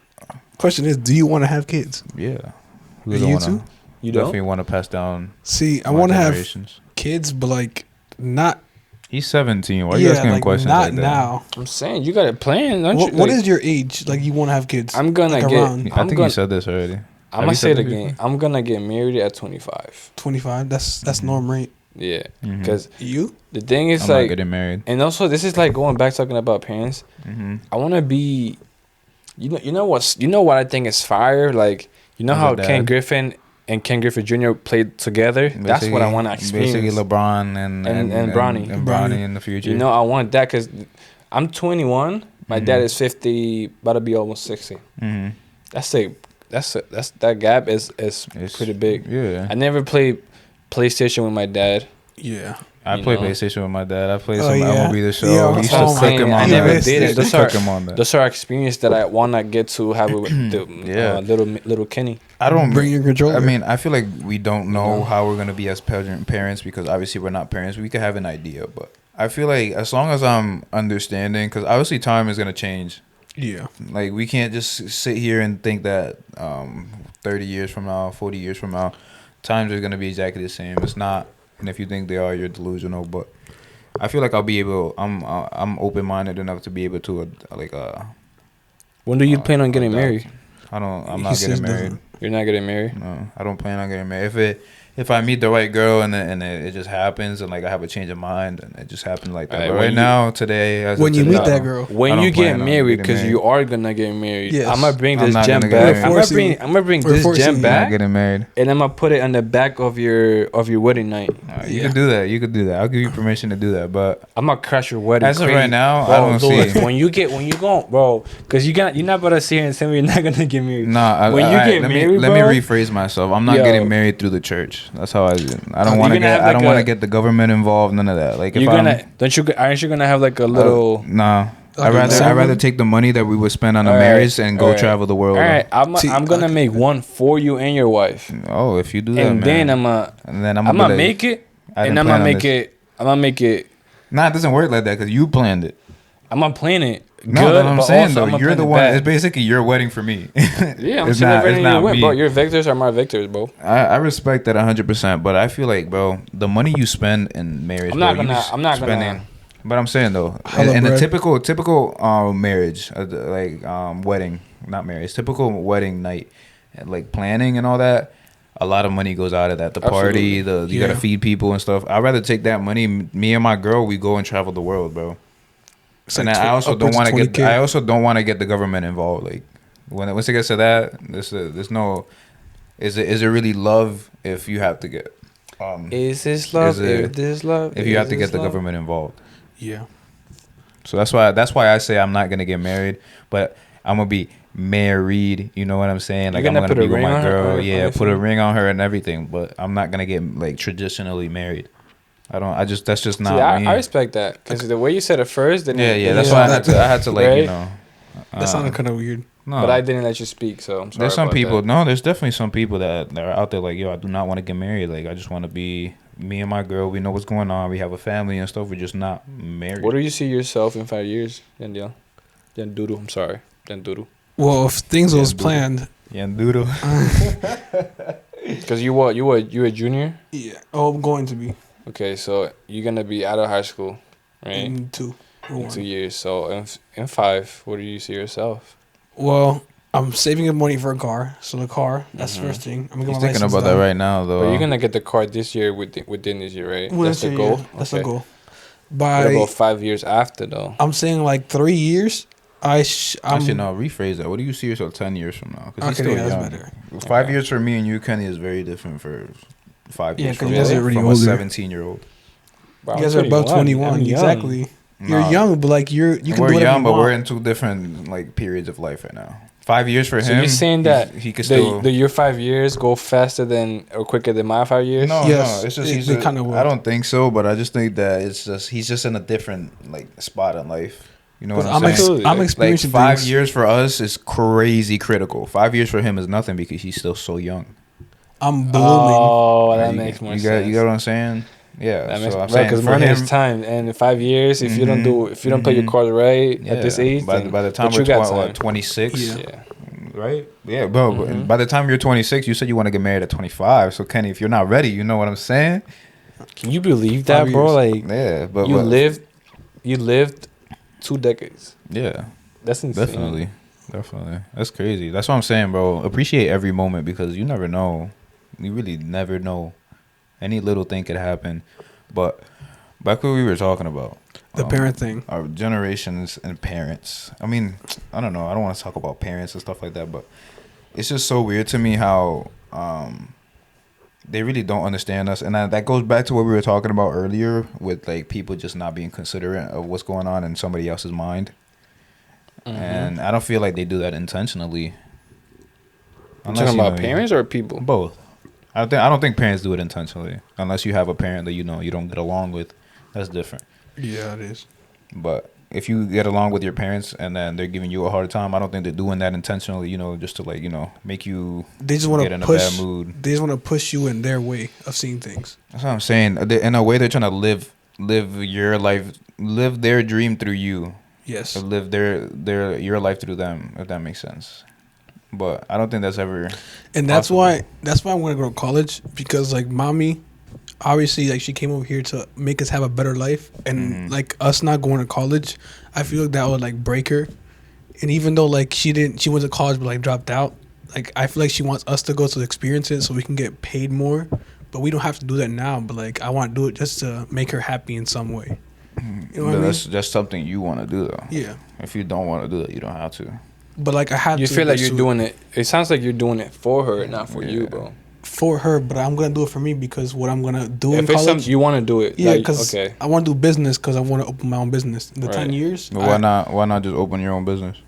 Question is, do you want to have kids? Yeah. You too? You don't? Definitely want to pass down. See, I want to have kids, but like not. He's 17. Why are you asking him questions like that? Not now. I'm saying you got a plan, don't you? What is your age? Like you want to have kids? I'm gonna I think you said this already. I'm gonna say it again. I'm gonna get married at 25. 25. That's norm rate. Yeah, because you. The thing is I'm like not getting married, and also this is like going back talking about parents. Mm-hmm. I want to be, you know what I think is fire. Like how Ken Griffin and Ken Griffin Jr. played together. Basically, that's what I want to experience. Basically, LeBron and Bronny. And Bronny in the future. I want that because I'm 21. My dad is 50, about to be almost 60. Mm-hmm. That gap is pretty big. Yeah. I never played PlayStation with my dad. Yeah. I played PlayStation with my dad. I played some MLB The Show. He used to cook him on I never did it. Those are experience that I want to get to have with the little Kenny. I don't bring your controller. I mean, I feel like we don't know how we're gonna be as parents because obviously we're not parents. We could have an idea, but I feel like as long as I'm understanding, because obviously time is gonna change. Yeah. Like we can't just sit here and think that 30 years from now, 40 years from now, times are gonna be exactly the same. It's not. And if you think they are, you're delusional. But I feel like I'll be able. I'm open minded enough to be able to When do you plan on getting married? I'm not getting married. You're not getting married? No, I don't plan on getting married. If I meet the right girl and it just happens and like I have a change of mind and it just happened like that. But now, today, when you meet that girl, when you get married, because you are gonna get married, yes. I'm gonna bring this gem back. I'm gonna bring this gem back. Not getting married, and I'm gonna put it on the back of your wedding night. You can do that. You could do that. I'll give you permission to do that. But I'm gonna crash your wedding. As of right now, bro, I don't see it. When you go, bro, because you're not about to sit here and say you're not gonna get married. Nah, when you get married, let me rephrase myself. I'm not getting married through the church. That's how I do. I don't want to get the government involved. None of that. Like if aren't you gonna have like a little? Nah. I'd rather take the money that we would spend on a marriage and go travel the world. All right, I'm gonna make one for you and your wife. Oh, if you do that, and then I'm gonna make it, and I'm gonna make it. Nah, it doesn't work like that because you planned it. I'm gonna plan it. No, that's what I'm saying though. You're the one. It's basically your wedding for me. Yeah, I'm celebrating your wedding, bro. Your victors are my victors, bro. I respect that 100%, but I feel like, bro, the money you spend in marriage, But I'm saying though, in a typical marriage, wedding, not marriage, typical wedding night, like planning and all that, a lot of money goes out of that. The party, you gotta feed people and stuff. I'd rather take that money. Me and my girl, we go and travel the world, bro. And I also don't want to get. I also don't want to get the government involved. Like once it gets to that, there's no. Is it really love if you have to get? Is this love? Is this love? If you have to get the government involved. Yeah. So that's why I say I'm not gonna get married, but I'm gonna be married. You know what I'm saying? Like I'm gonna be with my girl. Yeah, put a ring on her and everything. But I'm not gonna get like traditionally married. That's just not me. I respect that because the way you said it first. Then that's why I had to like right? That sounded kind of weird. No. But I didn't let you speak, so I'm sorry. There's some about people. That. No, there's definitely some people that are out there like, yo, I do not want to get married. Like I just want to be me and my girl. We know what's going on. We have a family and stuff. We're just not married. Where do you see yourself in 5 years, Yandiel? Yanduru, I'm sorry, Yanduru. Well, if things was planned. Yanduru. Because you a junior? Yeah. Oh, I'm going to be. Okay, so you're gonna be out of high school, right? In 2 years. So in 5, where do you see yourself? Well, I'm saving up money for a car. So the car, that's the first thing. I'm thinking about that right now, though. But you're gonna get the car this year within this year, right? Well, that's the goal. Yeah. That's the goal. What about 5 years after, though? I'm saying like 3 years. Actually, no, rephrase that. What do you see yourself 10 years from now? Because he's still young. Better. 5 years for me and you, Kenny, is very different for 5 years from, you guys are really from older. a 17-year-old. You guys are above 21. Exactly. You're young, but like you can do whatever you want. But we're in 2 different like periods of life right now. 5 years for him. So you're saying that he could still your 5 years go faster than or quicker than my 5 years? No, it's just I don't think so, but I just think that he's just in a different like spot in life. You know what I'm saying? I'm experiencing like 5 years for us is crazy critical. 5 years for him is nothing because he's still so young. I'm blooming. Oh, that makes more sense. You got what I'm saying? Yeah, that makes sense. Because money is time, and in 5 years, if you don't play your cards right at this age, by the time we're 26, right? Yeah, bro. By the time you're 26, you said you want to get married at 25. So Kenny, if you're not ready, you know what I'm saying? Can you believe that, bro? Like, yeah, but you lived 2 decades. Yeah, that's insane. Definitely, that's crazy. That's what I'm saying, bro. Appreciate every moment because you never know. You really never know. Any little thing could happen. But back what we were talking about. The parent thing. Our generations and parents. I mean, I don't know. I don't want to talk about parents and stuff like that, but it's just so weird to me how they really don't understand us. And that goes back to what we were talking about earlier with like people just not being considerate of what's going on in somebody else's mind. And I don't feel like they do that intentionally. You're talking about parents or people? Both. I don't think parents do it intentionally unless you have a parent that you don't get along with. That's different. Yeah, it is. But if you get along with your parents and then they're giving you a hard time, I don't think they're doing that intentionally. Just to like make you they just want get to in push, a bad mood. They just want to push you in their way of seeing things. That's what I'm saying. In a way, they're trying to live your life, live their dream through you. Yes. Or live your life through them. If that makes sense. But I don't think that's ever. And that's why I'm gonna go to college because like mommy, obviously like she came over here to make us have a better life, and like us not going to college, I feel like that would like break her. And even though like she went to college but like dropped out, like I feel like she wants us to go to experience it so we can get paid more. But we don't have to do that now. But like I want to do it just to make her happy in some way. You know what I mean? That's just something you want to do though. Yeah. If you don't want to do it, you don't have to. But like I have to. You feel like you're doing it. It sounds like you're doing it for her, not for you, bro. For her, but I'm gonna do it for me because what I'm gonna do in college. If it's something you want to do it, yeah. Because I want to do business because I want to open my own business. In the 10 years. But why not just open your own business?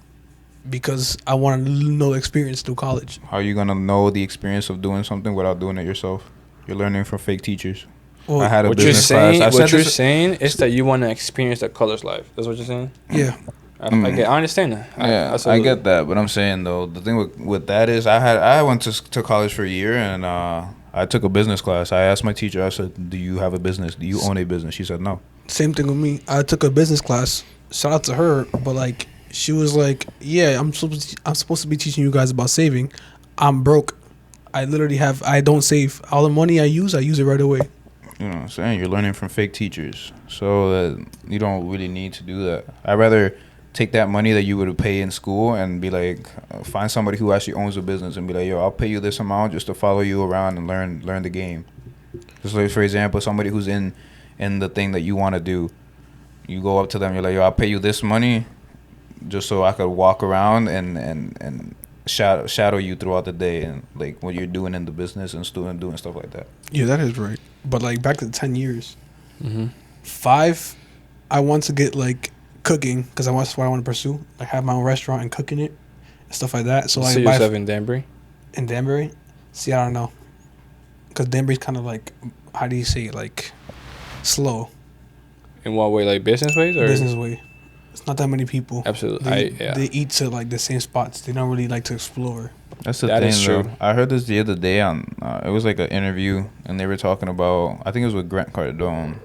Because I want to know the experience through college. How are you gonna know the experience of doing something without doing it yourself? You're learning from fake teachers. Well, I had a business class. What you're saying is that you want to experience the colors life. That's what you're saying. Yeah. I understand that. I get that, but I'm saying though the thing with that is I went to college for a year and I took a business class. I asked my teacher. I said, "Do you have a business? Do you own a business?" She said, "No." Same thing with me. I took a business class. Shout out to her, but like she was like, "Yeah, I'm supposed to be teaching you guys about saving. I'm broke. I literally I don't save. All the money I use it right away." You know what I'm saying? You're learning from fake teachers, so that you don't really need to do that. I'd rather take that money that you would pay in school and be like, find somebody who actually owns a business and be like, yo, I'll pay you this amount just to follow you around and learn the game. Just like, for example, somebody who's in the thing that you want to do, you go up to them, you're like, yo, I'll pay you this money just so I could walk around and shadow you throughout the day and like what you're doing in the business and doing stuff like that. Yeah, that is right. But like back to the 10 years, 5, I want to get like cooking because that's what I want to pursue. Like have my own restaurant and cooking it and stuff like that. So like see yourself in Danbury. In Danbury, see, I don't know, because Danbury's kind of like, how do you say it, like slow. In what way, like business ways or business way? It's not that many people. Absolutely, they eat to like the same spots. They don't really like to explore. That's the thing, though. I heard this the other day on. It was like an interview, and they were talking about. I think it was with Grant Cardone.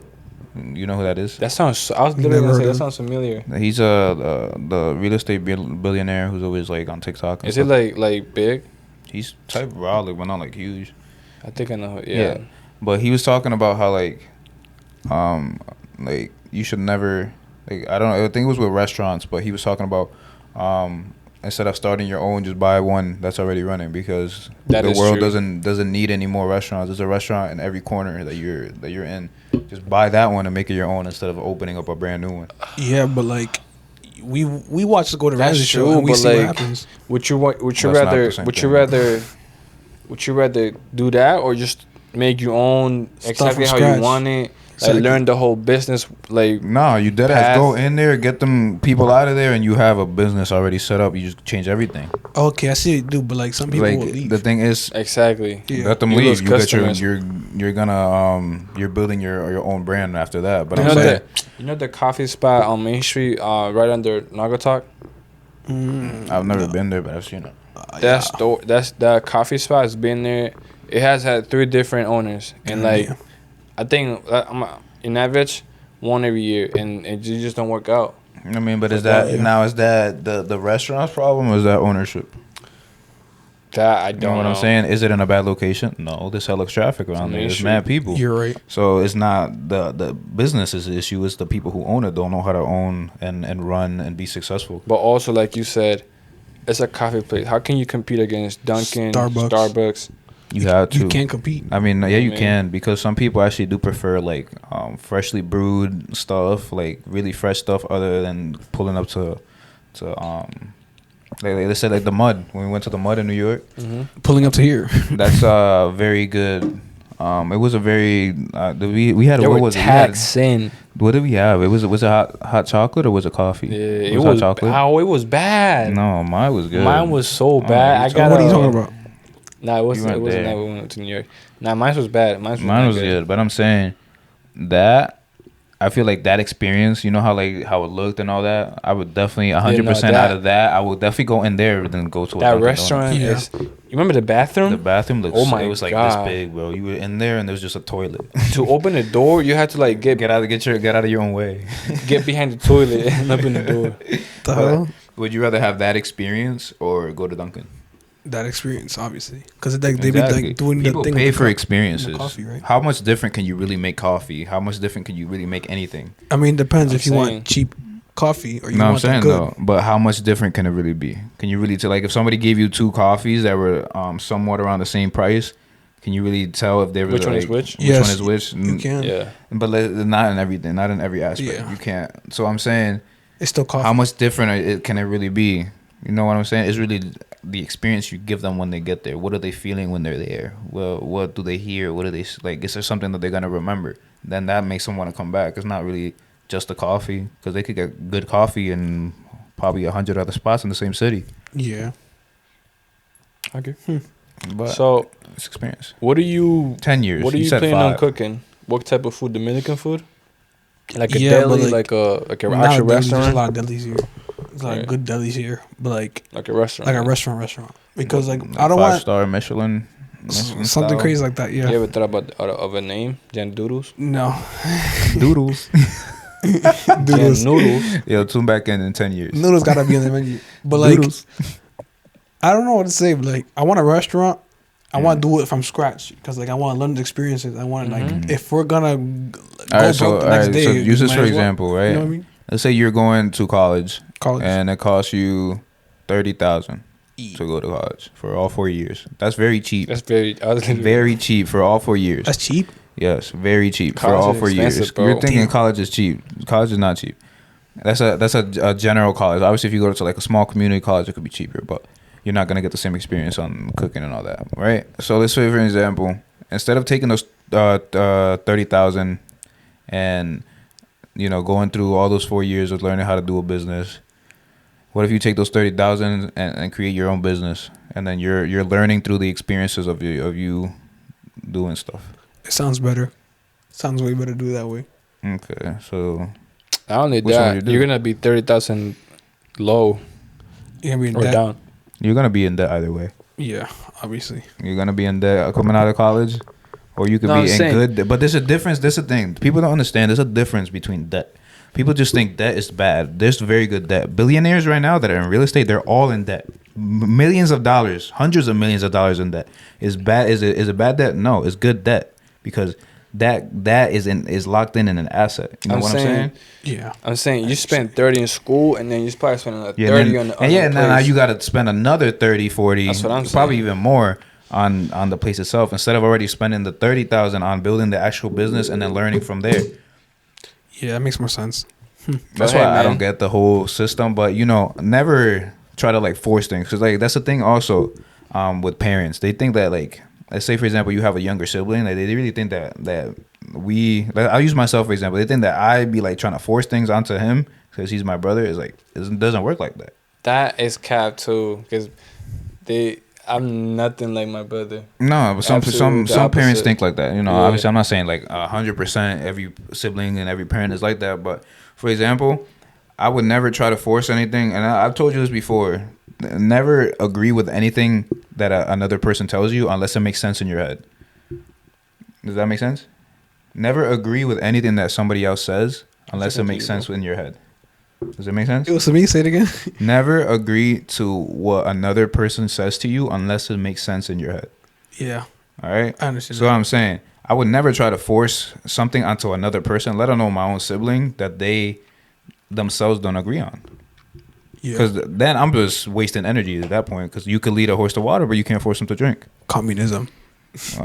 You know who that is? That sounds. I was literally gonna say that sounds familiar. He's the real estate billionaire who's always like on TikTok. Is it like big? He's type raw, like, but not like huge. I think I know. Yeah. But he was talking about how like you should never. Like, I don't know. I think it was with restaurants, but he was talking about instead of starting your own, just buy one that's already running because the world doesn't need any more restaurants. There's a restaurant in every corner that you're in. Just buy that one and make it your own instead of opening up a brand new one. Yeah, but like we watch the Gordon Ramsay show and we see what happens. Would you rather do that or just make your own exactly how you want it? Like learn the whole business, like you dead ass go in there, get them people out of there, and you have a business already set up. You just change everything. Okay, I see what you do, but like some people will leave. The thing is, exactly, let them leave. You get you're gonna you're building your own brand after that. But you know the coffee spot on Main Street, right under Naugatuck. I've never been there, but I've seen it. That's the coffee spot has been there. It has had 3 different owners, and I think in average, one every year, and it just don't work out. I mean, but is that the restaurant's problem or is that ownership? That I don't know. You know what I'm saying? Is it in a bad location? No, there's hella traffic around there. There's mad people. You're right. So it's not the business's issue. It's the people who own it don't know how to own and run and be successful. But also, like you said, it's a coffee place. How can you compete against Dunkin', Starbucks? You have to. You can't compete. I mean, you can because some people actually do prefer like freshly brewed stuff, like really fresh stuff, other than pulling up to they said like the Mud when we went to the Mud in New York. Pulling up to here. That's very good. It was a very we had they what were was taxing. What did we have? Was it hot chocolate or was it coffee? Yeah, it was hot chocolate. Oh, it was bad. No, mine was good. Mine was so bad. What are you talking about? Nah, it wasn't that we went to New York. Nah, mine was bad. Mine was good, but I'm saying that I feel like that experience, you know how it looked and all that. I would definitely 100% out of that. I would definitely go in there and then go to that restaurant. You remember the bathroom? The bathroom looked. It was like God. this big, bro. You were in there and there was just a toilet. To open the door, you had to like get out of your own way. Get behind the toilet and open the door. The hell? Would you rather have that experience or go to Dunkin'? That experience, obviously, because they be like doing people the thing. Pay for experiences. Coffee, right? How much different can you really make coffee? How much different can you really make anything? I mean, depends if you want cheap coffee or you want that good. Though, but how much different can it really be? Can you really tell? Like if somebody gave you 2 coffees that were somewhat around the same price, can you really tell if they were which one is which? Which one is which? You can. Yeah, but not in everything, not in every aspect. Yeah. You can't. So I'm saying it's still coffee. How much different can it really be? You know what I'm saying? It's really the experience you give them when they get there. What are they feeling when they're there? Well, what do they hear? What do they like? Is there something that they're gonna remember? Then that makes them want to come back. It's not really just the coffee because they could get good coffee in probably 100 other spots in the same city. Yeah. Okay. But so it's experience. What are you? 10 years. What are you planning on cooking? What type of food? Dominican food? Like a deli, like a actual restaurant. There's a lot of delis here. There's a lot of good delis here, but like a restaurant, restaurant. Because like I don't want 5-star Michelin something style. crazy like that. Yeah. You ever thought about of a name? Jan Doodles? No. Doodles. Doodles. Noodles. Yo, tune back in 10 years. Noodles gotta be on the menu. But like, I don't know what to say. But like, I want a restaurant. I want to do it from scratch because like I want to learn the experiences. I want like if we're gonna go broke the next day. So use this for example, right? You know what I mean? Let's say you're going to college, and it costs you $30,000 to go to college for all 4 years. That's very cheap. That's very cheap for all 4 years. That's cheap. Yes, very cheap college for all 4 years. Bro. You're thinking college is cheap. College is not cheap. That's a general college. Obviously, if you go to like a small community college, it could be cheaper. But you're not gonna get the same experience on cooking and all that, right? So let's say, for example, instead of taking those 30,000 and going through all those 4 years of learning how to do a business, what if you take those 30,000 and create your own business, and then you're learning through the experiences of you doing stuff? It sounds better. Sounds way better to do it that way. Okay, so not only that, you're gonna be 30,000 low. You're gonna be in or debt. Down. You're gonna be in debt either way. Yeah, obviously. You're gonna be in debt coming out of college, or you could be in good debt. But there's a difference. There's a thing people don't understand. There's a difference between debt. People just think debt is bad. There's very good debt. Billionaires right now that are in real estate, they're all in debt. Millions of dollars, hundreds of millions of dollars in debt. Is bad? Is it bad debt? No, it's good debt because that is locked in an asset. You know what I'm saying? Yeah. I'm saying you spend 30 in school and then you probably spend another 30 on the and now you got to spend another 30, 40. That's what I'm saying. Probably even more on the place itself instead of already spending the 30,000 on building the actual business and then learning from there. Yeah, that makes more sense. That's why I don't get the whole system, but never try to force things, because that's the thing also with parents. They think that let's say, for example, you have a younger sibling. They really think that I'll use myself for example. They think that I be trying to force things onto him because he's my brother. It doesn't work like that. That is cap too, because I'm nothing like my brother. No, but some parents think like that. Obviously, I'm not saying 100% every sibling and every parent is like that. But for example, I would never try to force anything, and I've told you this before. Never agree with anything that another person tells you unless it makes sense in your head. Does that make sense? Never agree with anything that somebody else says unless it makes sense in your head. Does it make sense? It was to me. Say it again. Never agree to what another person says to you unless it makes sense in your head. Yeah. All right? I understand. So what I'm saying, I would never try to force something onto another person, let alone my own sibling, that they themselves don't agree on. Because then I'm just wasting energy at that point, because you could lead a horse to water, but you can't force him to drink. Communism.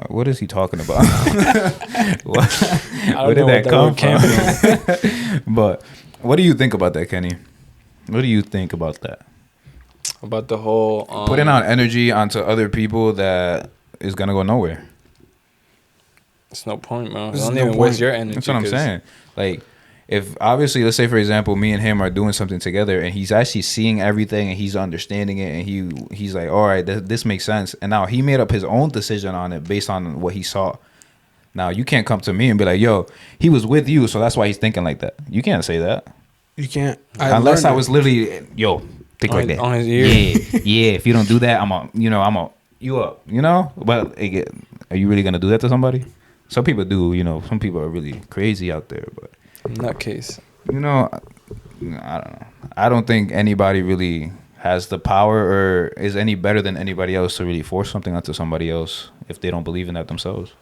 What is he talking about? Where did that come from? But what do you think about that, Kenny? What do you think about that? About the whole putting out energy onto other people that is gonna go nowhere. It's no point, man. Don't even waste your energy. That's what I'm saying. If obviously, let's say for example, me and him are doing something together, and he's actually seeing everything and he's understanding it, and he's like, all right, this makes sense, and now he made up his own decision on it based on what he saw. Now you can't come to me and be like, yo, he was with you, so that's why he's thinking like that. You can't say that. You can't. Unless I was literally, yo, think like that. On his ear. Yeah. If you don't do that, I'm you up. But are you really gonna do that to somebody? Some people do. Some people are really crazy out there, but. In that case, I don't know. I don't think anybody really has the power or is any better than anybody else to really force something onto somebody else if they don't believe in that themselves.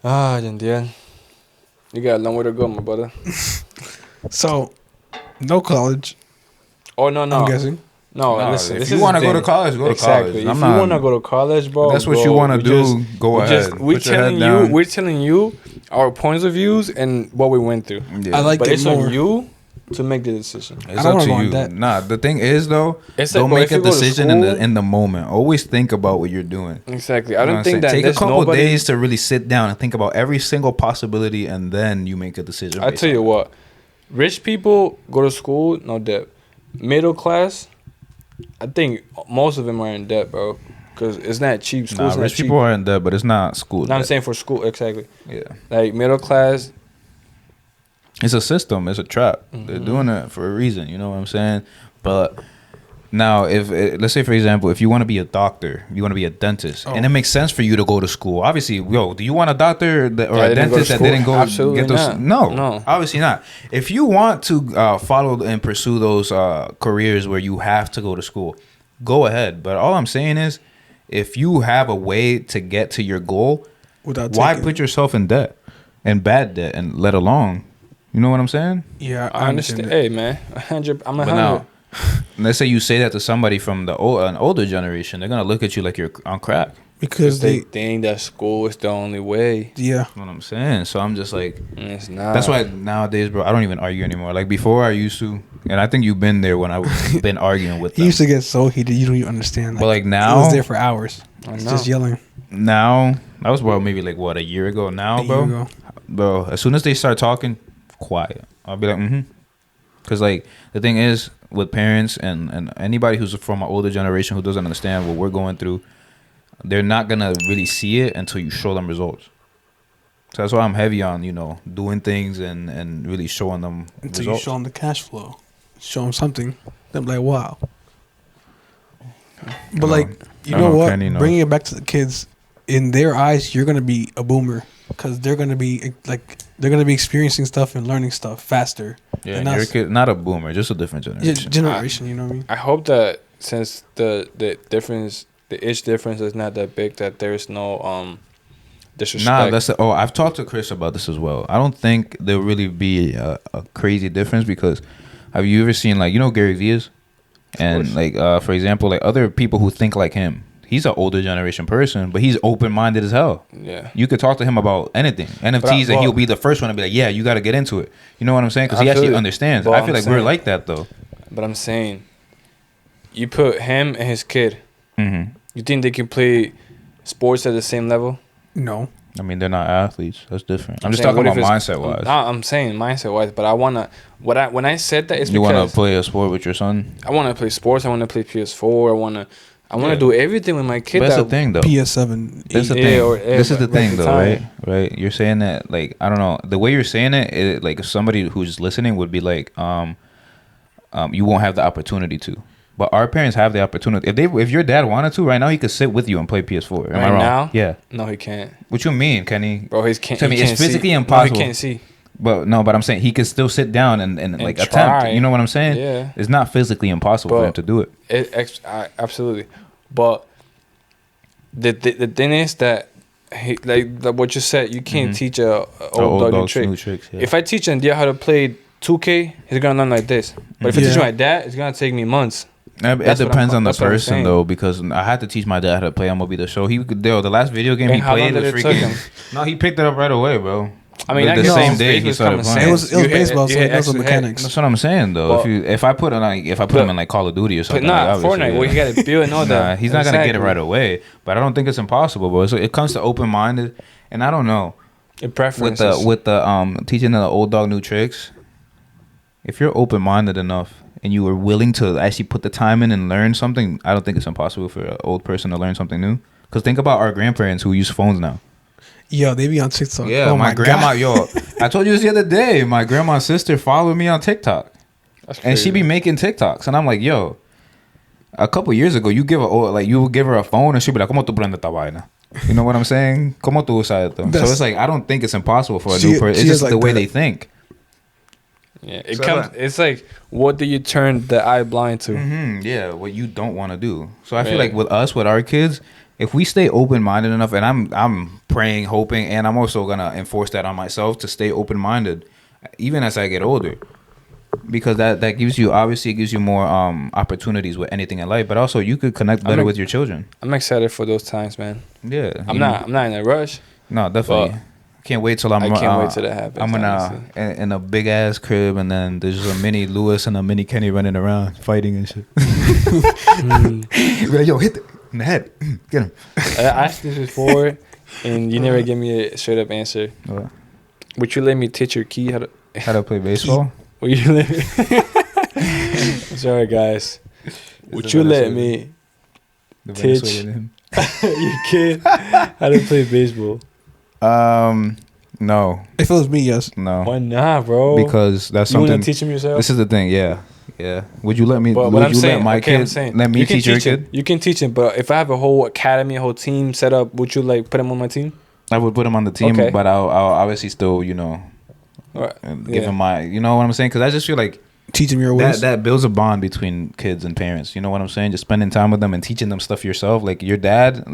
Yandiel, you got a long way to go, my brother. So, no college. Oh no! I'm guessing. No, listen. If you want to go to college, go to college. If you want to go to college, bro, that's what you want to do. Go ahead. We're telling you our points of views and what we went through. Yeah. I like but it it's more. on you to make the decision. It's up to you. Nah, the thing is though, don't make a decision in the moment. Always think about what you're doing. Exactly. I don't think that take a couple days to really sit down and think about every single possibility, and then you make a decision. I tell you what, rich people go to school, no debt. Middle class, I think most of them are in debt, bro. Because it's not cheap. School's not rich cheap. people are in debt, but it's not school. No, I'm saying for school, exactly. Yeah. Like middle class. It's a system. It's a trap. Mm-hmm. They're doing it for a reason. You know what I'm saying? But now, let's say for example, if you want to be a doctor, you want to be a dentist, and it makes sense for you to go to school. Obviously, do you want a doctor or a dentist that didn't go get those? No, obviously not. If you want to follow and pursue those careers where you have to go to school, go ahead. But all I'm saying is, if you have a way to get to your goal, why put yourself in debt and bad debt, and let alone, you know what I'm saying? Yeah, I understand. Hey, man, 100. I'm 100. Now, let's say you say that to somebody from an older generation, they're gonna look at you like you're on crack because they think that school is the only way. Yeah, that's what I'm saying. So I'm just like, it's not. That's why nowadays, bro, I don't even argue anymore. Like before, I used to And I think you've been there when I've been arguing with them. He used to get so heated, you don't even understand. But like now, he was there for hours. Just yelling. Now, that was maybe like what, a year ago now, bro? Bro, as soon as they start talking, quiet. I'll be like, Because like the thing is with parents and anybody who's from an older generation who doesn't understand what we're going through, they're not going to really see it until you show them results. So that's why I'm heavy on, doing things and really showing them until results. You show them the cash flow. Show them something. They're like, wow. But like, you know what? Bringing it back to the kids, in their eyes, you're going to be a boomer. Because they're gonna be experiencing stuff and learning stuff faster. Yeah, and you're a kid, not a boomer, just a different generation. You know what I mean? I hope that since the age difference is not that big, that there's no disrespect. I've talked to Chris about this as well. I don't think there'll really be a crazy difference because have you ever seen Gary Vee is, and for example other people who think like him. He's an older generation person, but he's open-minded as hell. Yeah. You could talk to him about anything. NFTs, and he'll be the first one to be like, yeah, you got to get into it. You know what I'm saying? Because he actually understands. I feel like we're like that, though. But I'm saying, you put him and his kid, you think they can play sports at the same level? No. I mean, they're not athletes. That's different. I'm just talking about mindset-wise. I'm saying mindset-wise, but I want to... When I said that, it's because... You want to play a sport with your son? I want to play sports. I want to play PS4. I want to do everything with my kid. That's the thing, though. PS7. That's the thing. This is the thing, though, right? Right? You're saying that, I don't know. The way you're saying it, if somebody who's listening would be like, you won't have the opportunity to. But our parents have the opportunity. If your dad wanted to, right now, he could sit with you and play PS4. Am I wrong? Now? Yeah. No, he can't. What you mean, Kenny? Bro, he can't. It's physically impossible. No, he can't see. But I'm saying he could still sit down and attempt. You know what I'm saying? Yeah. It's not physically impossible for him to do it. Absolutely. But the thing is that what you said, you can't teach a old dog new tricks. Yeah. If I teach Yandiel how to play 2K, he's gonna learn like this. But if I teach my dad, it's gonna take me months. It depends on the person though, because I had to teach my dad how to play MLB The Show. The last video game he played was freaking. No, he picked it up right away, bro. I mean, the same day he started playing. It was baseball, so it was mechanics. That's what I'm saying, though. But if I put him in Call of Duty or something, Fortnite. Well, you got to build and all that. He's not gonna get it right away. But I don't think it's impossible, bro. So it comes to open-minded, and I don't know. Preferences with the teaching the old dog new tricks. If you're open-minded enough and you are willing to actually put the time in and learn something, I don't think it's impossible for an old person to learn something new. Because think about our grandparents who use phones now. Yo, they be on TikTok. Yeah, my grandma. Yo, I told you this the other day. My grandma's sister followed me on TikTok, and she be making TikToks, and I'm like, yo. A couple years ago, you would give her a phone, and she'd be like, "Cómo tú prende esta vaina?" You know what I'm saying? ¿Cómo tú usas esto? So it's like I don't think it's impossible for a new person. It's just the way they think. Yeah, it's like, what do you turn the eye blind to? Yeah, what you don't want to do. So I feel like with our kids. If we stay open-minded enough, and I'm praying, hoping, and I'm also going to enforce that on myself to stay open-minded, even as I get older. Because that gives you, obviously, it gives you more opportunities with anything in life, but also you could connect better with your children. I'm excited for those times, man. Yeah. I'm not in a rush. No, definitely. Can't wait till I can't wait till that happens. I'm in a big-ass crib, and then there's a mini Lewis and a mini Kenny running around, fighting and shit. Yo, hit in the head. Get him. I asked this before, and you never give me a straight up answer. What? Would you let me teach your key how to play baseball? Would you let me? Sorry, guys. Would you let me teach your kid how to play baseball? No. If it was me, yes. No. Why not, bro? Because that's something. You want to teach him yourself? This is the thing. Yeah. Would you let me? But would you let my kid? Let me teach your kid? You can teach him, but if I have a whole academy, a whole team set up, would you put him on my team? I would put him on the team, but I'll obviously still, give him my. You know what I'm saying? Because I just feel like teach him your ways. That builds a bond between kids and parents. You know what I'm saying? Just spending time with them and teaching them stuff yourself. Like your dad,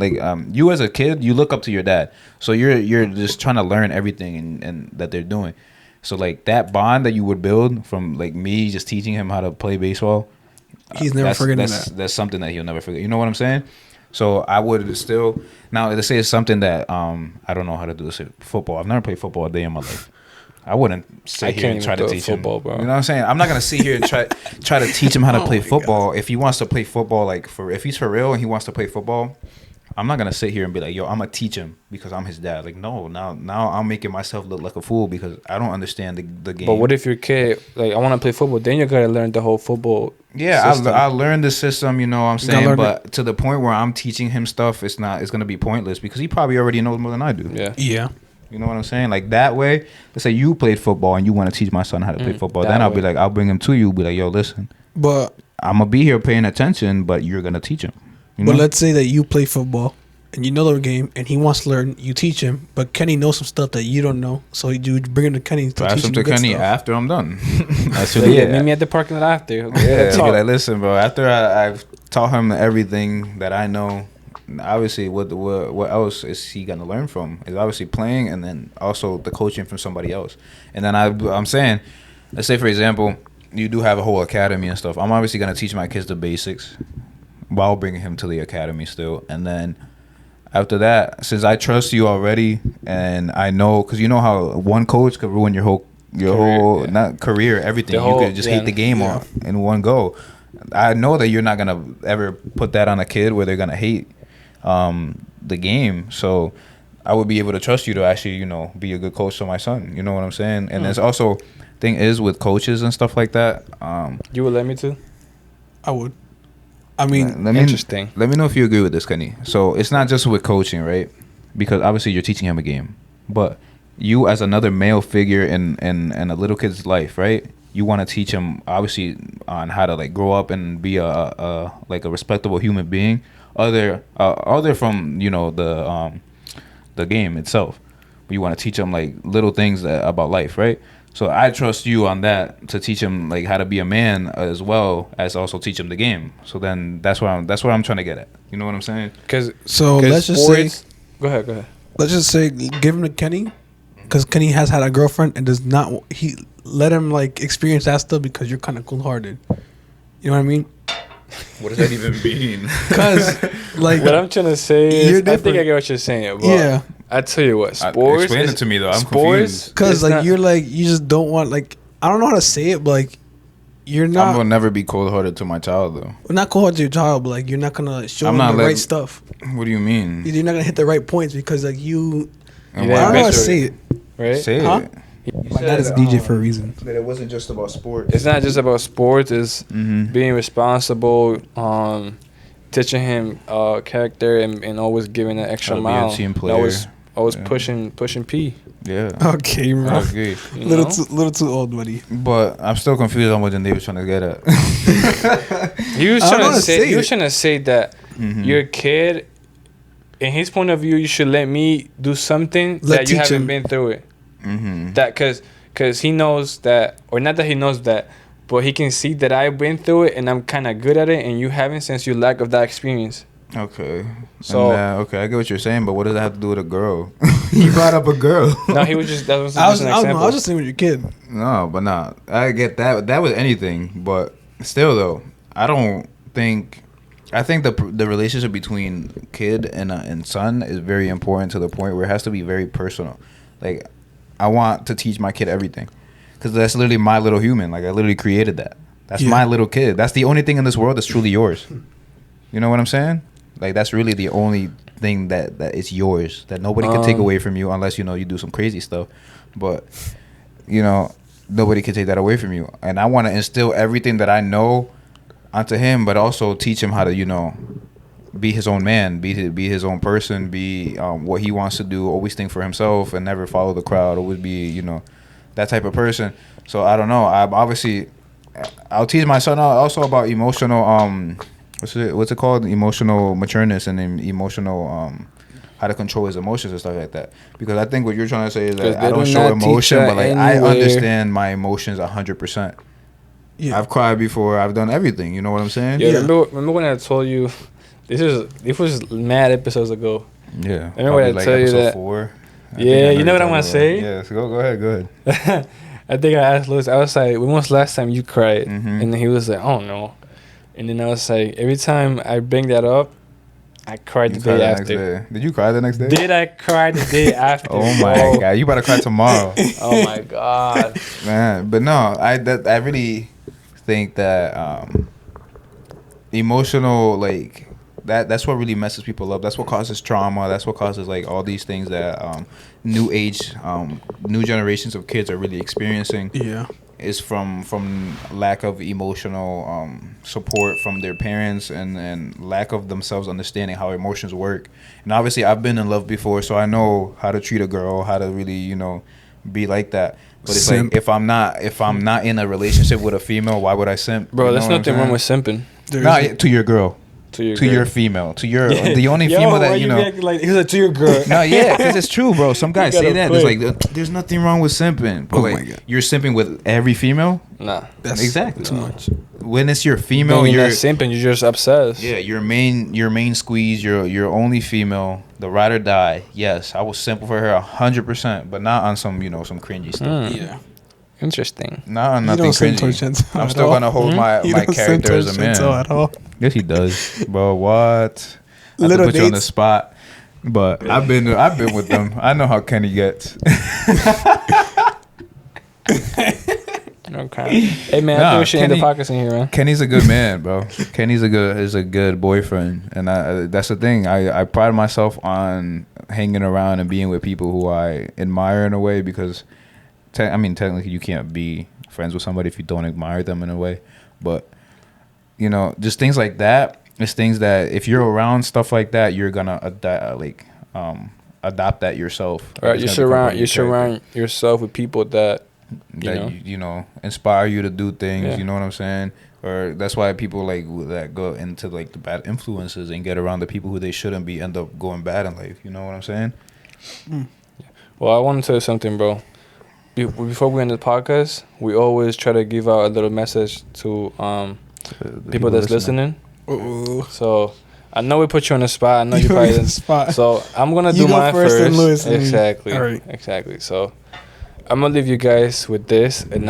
you as a kid, you look up to your dad, so you're just trying to learn everything and that they're doing. So that bond that you would build from me just teaching him how to play baseball, he's never forgetting that. That's something that he'll never forget. You know what I'm saying? So I would still now let's say it's something that I don't know how to do this. Football. I've never played football a day in my life. I wouldn't sit here and try to teach football, him. Bro. You know what I'm saying? I'm not gonna sit here and try to teach him how to play football. God. If he wants to play football, like if he's for real and he wants to play football, I'm not gonna sit here and be like, yo, I'm gonna teach him because I'm his dad. Like, no, now I'm making myself look like a fool because I don't understand the game. But what if your kid like I want to play football? Then you gotta learn the whole football. Yeah, I learned the system. You know what I'm saying? But to the point where I'm teaching him stuff, it's gonna be pointless because he probably already knows more than I do. Yeah. You know what I'm saying? Like that way, let's say you played football and you want to teach my son how to play football. Then I'll be like, I'll bring him to you. Be like, yo, listen. But I'm gonna be here paying attention, but you're gonna teach him. But let's say that you play football and you know the game and he wants to learn. You teach him, but Kenny knows some stuff that you don't know. So you bring him to Kenny to teach him to Kenny stuff. After I'm done. That's really it. Meet me at the parking lot after. Yeah, be like, listen, bro. After I've taught him everything that I know. Obviously, what else is he gonna learn from? Is obviously playing, and then also the coaching from somebody else. And then I'm saying, let's say for example, you do have a whole academy and stuff. I'm obviously gonna teach my kids the basics while bringing him to the academy still. And then after that, since I trust you already, and I know, because you know how one coach could ruin your whole not career, everything. You could just hate the game off in one go. I know that you're not gonna ever put that on a kid where they're gonna hate the game. So I would be able to trust you to actually, you know, be a good coach to my son. You know what I'm saying? And there's also thing is with coaches and stuff like that. You would let me to? I would. I mean, interesting. Let me know if you agree with this, Kenny. So it's not just with coaching, right? Because obviously you're teaching him a game, but you as another male figure in a little kid's life, right? You want to teach him obviously on how to like grow up and be a respectable human being, other from, you know, the game itself. But you want to teach him like little things about life, right? So I trust you on that to teach him like how to be a man as well as also teach him the game. So then that's what I'm trying to get at. You know what I'm saying? Let's just say, go ahead. Let's just say, give him to Kenny, because Kenny has had a girlfriend and does not. He let him like experience that stuff because you're kind of cool-hearted. You know what I mean? What does that even mean? Because like what I'm trying to say is, I think I get what you're saying. But yeah. I tell you what, sports. Explain it to me though. I'm confused. Because like you're like you just don't want like I don't know how to say it, but like you're not. I'm gonna never be cold-hearted to my child though. Not cold-hearted to your child, but like you're not gonna show him the right stuff. What do you mean? You're not gonna hit the right points because like you. I don't know how to say it. Right? Say it. My dad is a DJ for a reason. That it wasn't just about sports. It's not just about sports. It's being responsible. Teaching him character and always giving an extra mile. Be a team player. Always pushing P. Yeah. Okay, bro. I agree. Little too old, buddy. But I'm still confused on what they was trying to get at. He was trying to say that your kid, in his point of view, you should let me do something that you haven't been through it. That because he knows that, or not that he knows that, but he can see that I've been through it and I'm kind of good at it, and you haven't since your lack of that experience. Okay. So I get what you're saying, but what does that have to do with a girl? You brought up a girl. No, he was just an example. I was just saying with your kid. No, but no, I get that. That was anything, but still though, I think the relationship between kid and son is very important to the point where it has to be very personal. Like, I want to teach my kid everything because that's literally my little human. Like, I literally created that. That's my little kid. That's the only thing in this world that's truly yours. You know what I'm saying? Like, that's really the only thing that is yours, that nobody can take away from you unless, you know, you do some crazy stuff. But, you know, nobody can take that away from you. And I want to instill everything that I know onto him, but also teach him how to, you know, be his own man, be his own person, be what he wants to do, always think for himself and never follow the crowd, always be, you know, that type of person. So I don't know. I'll teach my son also about emotional what's it called? Emotional matureness and emotional how to control his emotions and stuff like that. Because I think what you're trying to say is that I don't show emotion, but like I understand my emotions 100%. Yeah. I've cried before. I've done everything. You know what I'm saying? Yeah. Remember when I told you this was mad episodes ago. Yeah. Remember when I told you that? 4. Yeah. You know what I'm gonna say? Yeah. So go ahead. I think I asked Louis. I was like, "When was the last time you cried?" And then he was like, "I don't know." And then I was like, every time I bring that up, I cried the day after. Did you cry the next day? Did I cry the day after? Oh my god, you better cry tomorrow. Oh my god, man. But no, I really think that emotional, like that's what really messes people up. That's what causes trauma. That's what causes like all these things that new generations of kids are really experiencing. Yeah. Is from lack of emotional support from their parents and lack of themselves understanding how emotions work. And obviously I've been in love before, so I know how to treat a girl, how to really, be like that. But it's simp. Like if I'm not in a relationship with a female, why would I simp? Bro, there's nothing wrong with simping. Not to your girl. To your female, the only female that like he's like to your girl. No, yeah, because it's true, bro. Some guys say that. It's like there's nothing wrong with simping, but like you're simping with every female. Nah, that's exactly too much. When it's your female, you're not simping. You're just obsessed. Yeah, your main squeeze. Your only female, the ride or die. Yes, I will simp for her 100%, but not on some some cringy stuff. Yeah. Interesting. Nah, nothing cringy. I'm still gonna hold my character as a man. At all. Yes, he does, bro. What? I have to put you on the spot, but I've been with them. I know how Kenny gets. Okay. Hey man, I think we should end the podcast in here, man. Kenny's a good man, bro. Kenny's a good boyfriend, and that's the thing. I pride myself on hanging around and being with people who I admire in a way because. Technically, you can't be friends with somebody if you don't admire them in a way. But, just things like that. It's things that if you're around stuff like that, you're gonna adopt that yourself. Right. You surround yourself with people that inspire you to do things. Yeah. You know what I'm saying? Or that's why people that go into like the bad influences and get around the people who they shouldn't be end up going bad in life. You know what I'm saying? Well, I want to tell you something, bro. Before we end the podcast, we always try to give out a little message to people that's listening. So I know we put you on the spot. I know you probably on the spot. So I'm gonna do mine first. Exactly. All right. Exactly. So I'm gonna leave you guys with this, and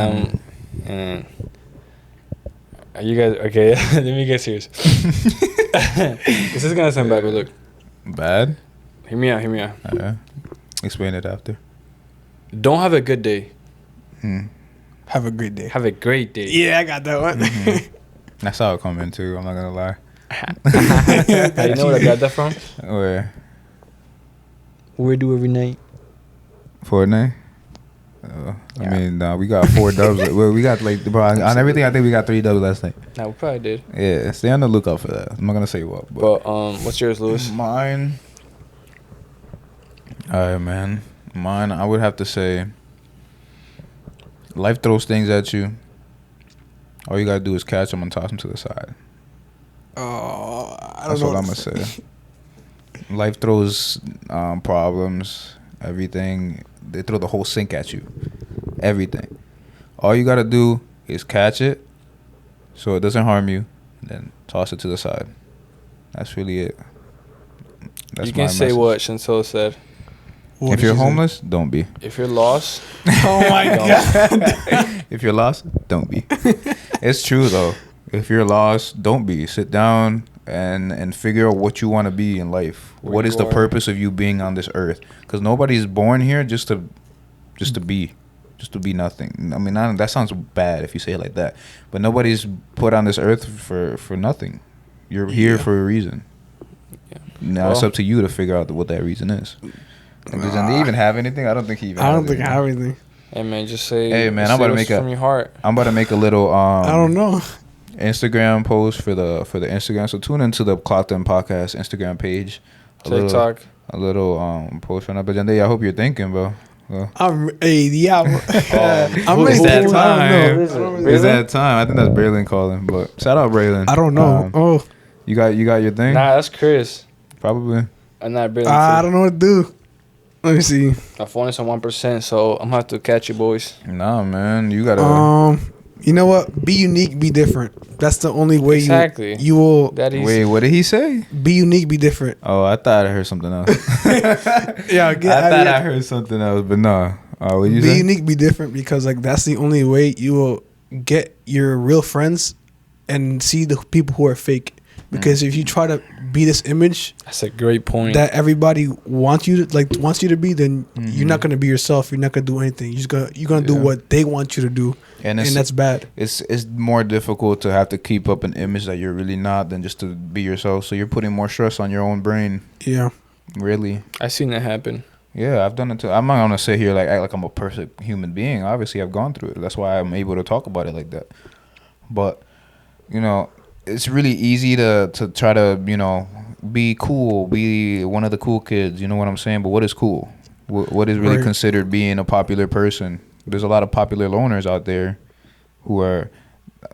are you guys okay? Let me get serious. This is gonna sound bad, but look. Bad? Hear me out. Okay. Explain it after. Don't have a good day. Have a great day. Have a great day. Yeah, I got that one. Mm-hmm. That's how it come in too. I'm not gonna lie. You know where I got that from? Where? Where do every night? Fortnite. We got 4 dubs. Well, we got on everything. I think we got 3 dubs last night. Nah, we probably did. Yeah, stay on the lookout for that. I'm not gonna say what. But what's yours, Lewis? Mine. All right, man. Mine, I would have to say, life throws things at you. All you gotta do is catch them and toss them to the side. Oh, that's what I'm gonna say. Life throws problems, everything. They throw the whole sink at you, everything. All you gotta do is catch it, so it doesn't harm you, and then toss it to the side. That's really it. You can say what Chantal said. If you're homeless, don't be. If you're lost, oh my god. If you're lost, don't be. It's true though. If you're lost, don't be. Sit down and figure out what you want to be in life. What is the purpose of you being on this earth? Because nobody's born here just to be nothing. I mean, that sounds bad if you say it like that. But nobody's put on this earth for nothing. You're here for a reason. Yeah. Now it's up to you to figure out what that reason is. Does he even have anything? I don't think he even. I don't think I have anything. Hey man, just say. Hey man, I'm about to make from your heart. I'm about to make a little. I don't know. Instagram post for the Instagram. So tune into the Clock Them Podcast Instagram page. TikTok. A little post on that. But Yandiel, I hope you're thinking, bro. Well. I'm ready. Yeah. I'm ready. It's that time. It's that time. I think that's Braylon calling. But shout out Braylon. I don't know. You got your thing? Nah, that's Chris. Probably. I'm not Braylon. I don't know what to do. Let me see. My phone is on 1%, so I'm gonna have to catch you boys. Nah, man, you gotta. You know what? Be unique, be different. That's the only way you will. Wait, what did he say? Be unique, be different. Oh, I thought I heard something else. Yeah, I heard something else, but no. What you be say? Unique, be different, because like that's the only way you will get your real friends and see the people who are fake. Because if you try to be this image, that's a great point, that everybody wants you to be, then you're not gonna be yourself. You're not gonna do anything. You're gonna do what they want you to do, and that's bad. It's more difficult to have to keep up an image that you're really not than just to be yourself. So you're putting more stress on your own brain. Yeah, really. I've seen that happen. Yeah, I've done it too. I'm not gonna sit here act like I'm a perfect human being. Obviously, I've gone through it. That's why I'm able to talk about it like that. But it's really easy to try to be cool, be one of the cool kids. You know what I'm saying? But what is cool? What is really considered being a popular person? There's a lot of popular loners out there who are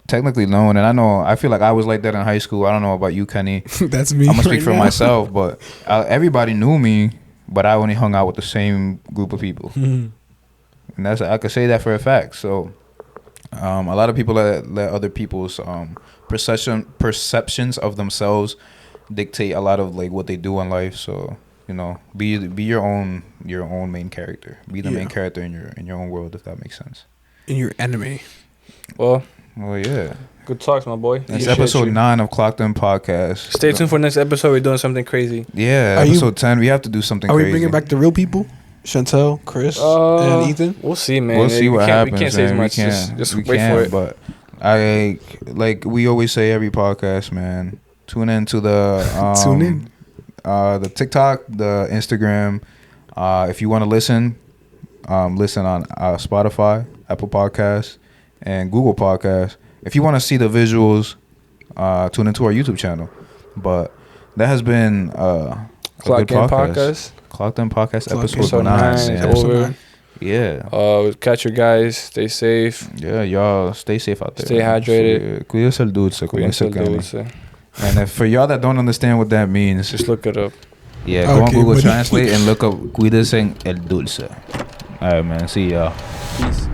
technically known, and I feel like I was like that in high school. I don't know about you, Kenny. That's me. I'm gonna speak for myself, but everybody knew me, but I only hung out with the same group of people, and I could say that for a fact. So a lot of people let other people's perceptions of themselves dictate a lot of like what they do in life. So be your own main character. Be the main character in your own world, if that makes sense. In your anime. Well, yeah. Good talks, my boy. It's episode 9 of Clocked In Podcast. Stay tuned for next episode. We're doing something crazy. Yeah, episode 10. We have to do something crazy. Are we bringing back the real people? Chantal, Chris, and Ethan? We'll see, man. We'll see what happens. We can't say as much. Just wait for it. But we always say every podcast, man. Tune in to the the TikTok, the Instagram. If you want to listen on Spotify, Apple Podcasts, and Google Podcasts. If you want to see the visuals, tune into our YouTube channel. But that has been a good podcast. Clocked In Podcast, episode 9. Yeah. Catch your guys. Stay safe. Yeah, y'all stay safe out there. Stay hydrated. Cuídese el dulce. And if for y'all that don't understand what that means, just look it up. Yeah, go on Google Translate and look up Cuídese el dulce. All right, man. See y'all. Peace.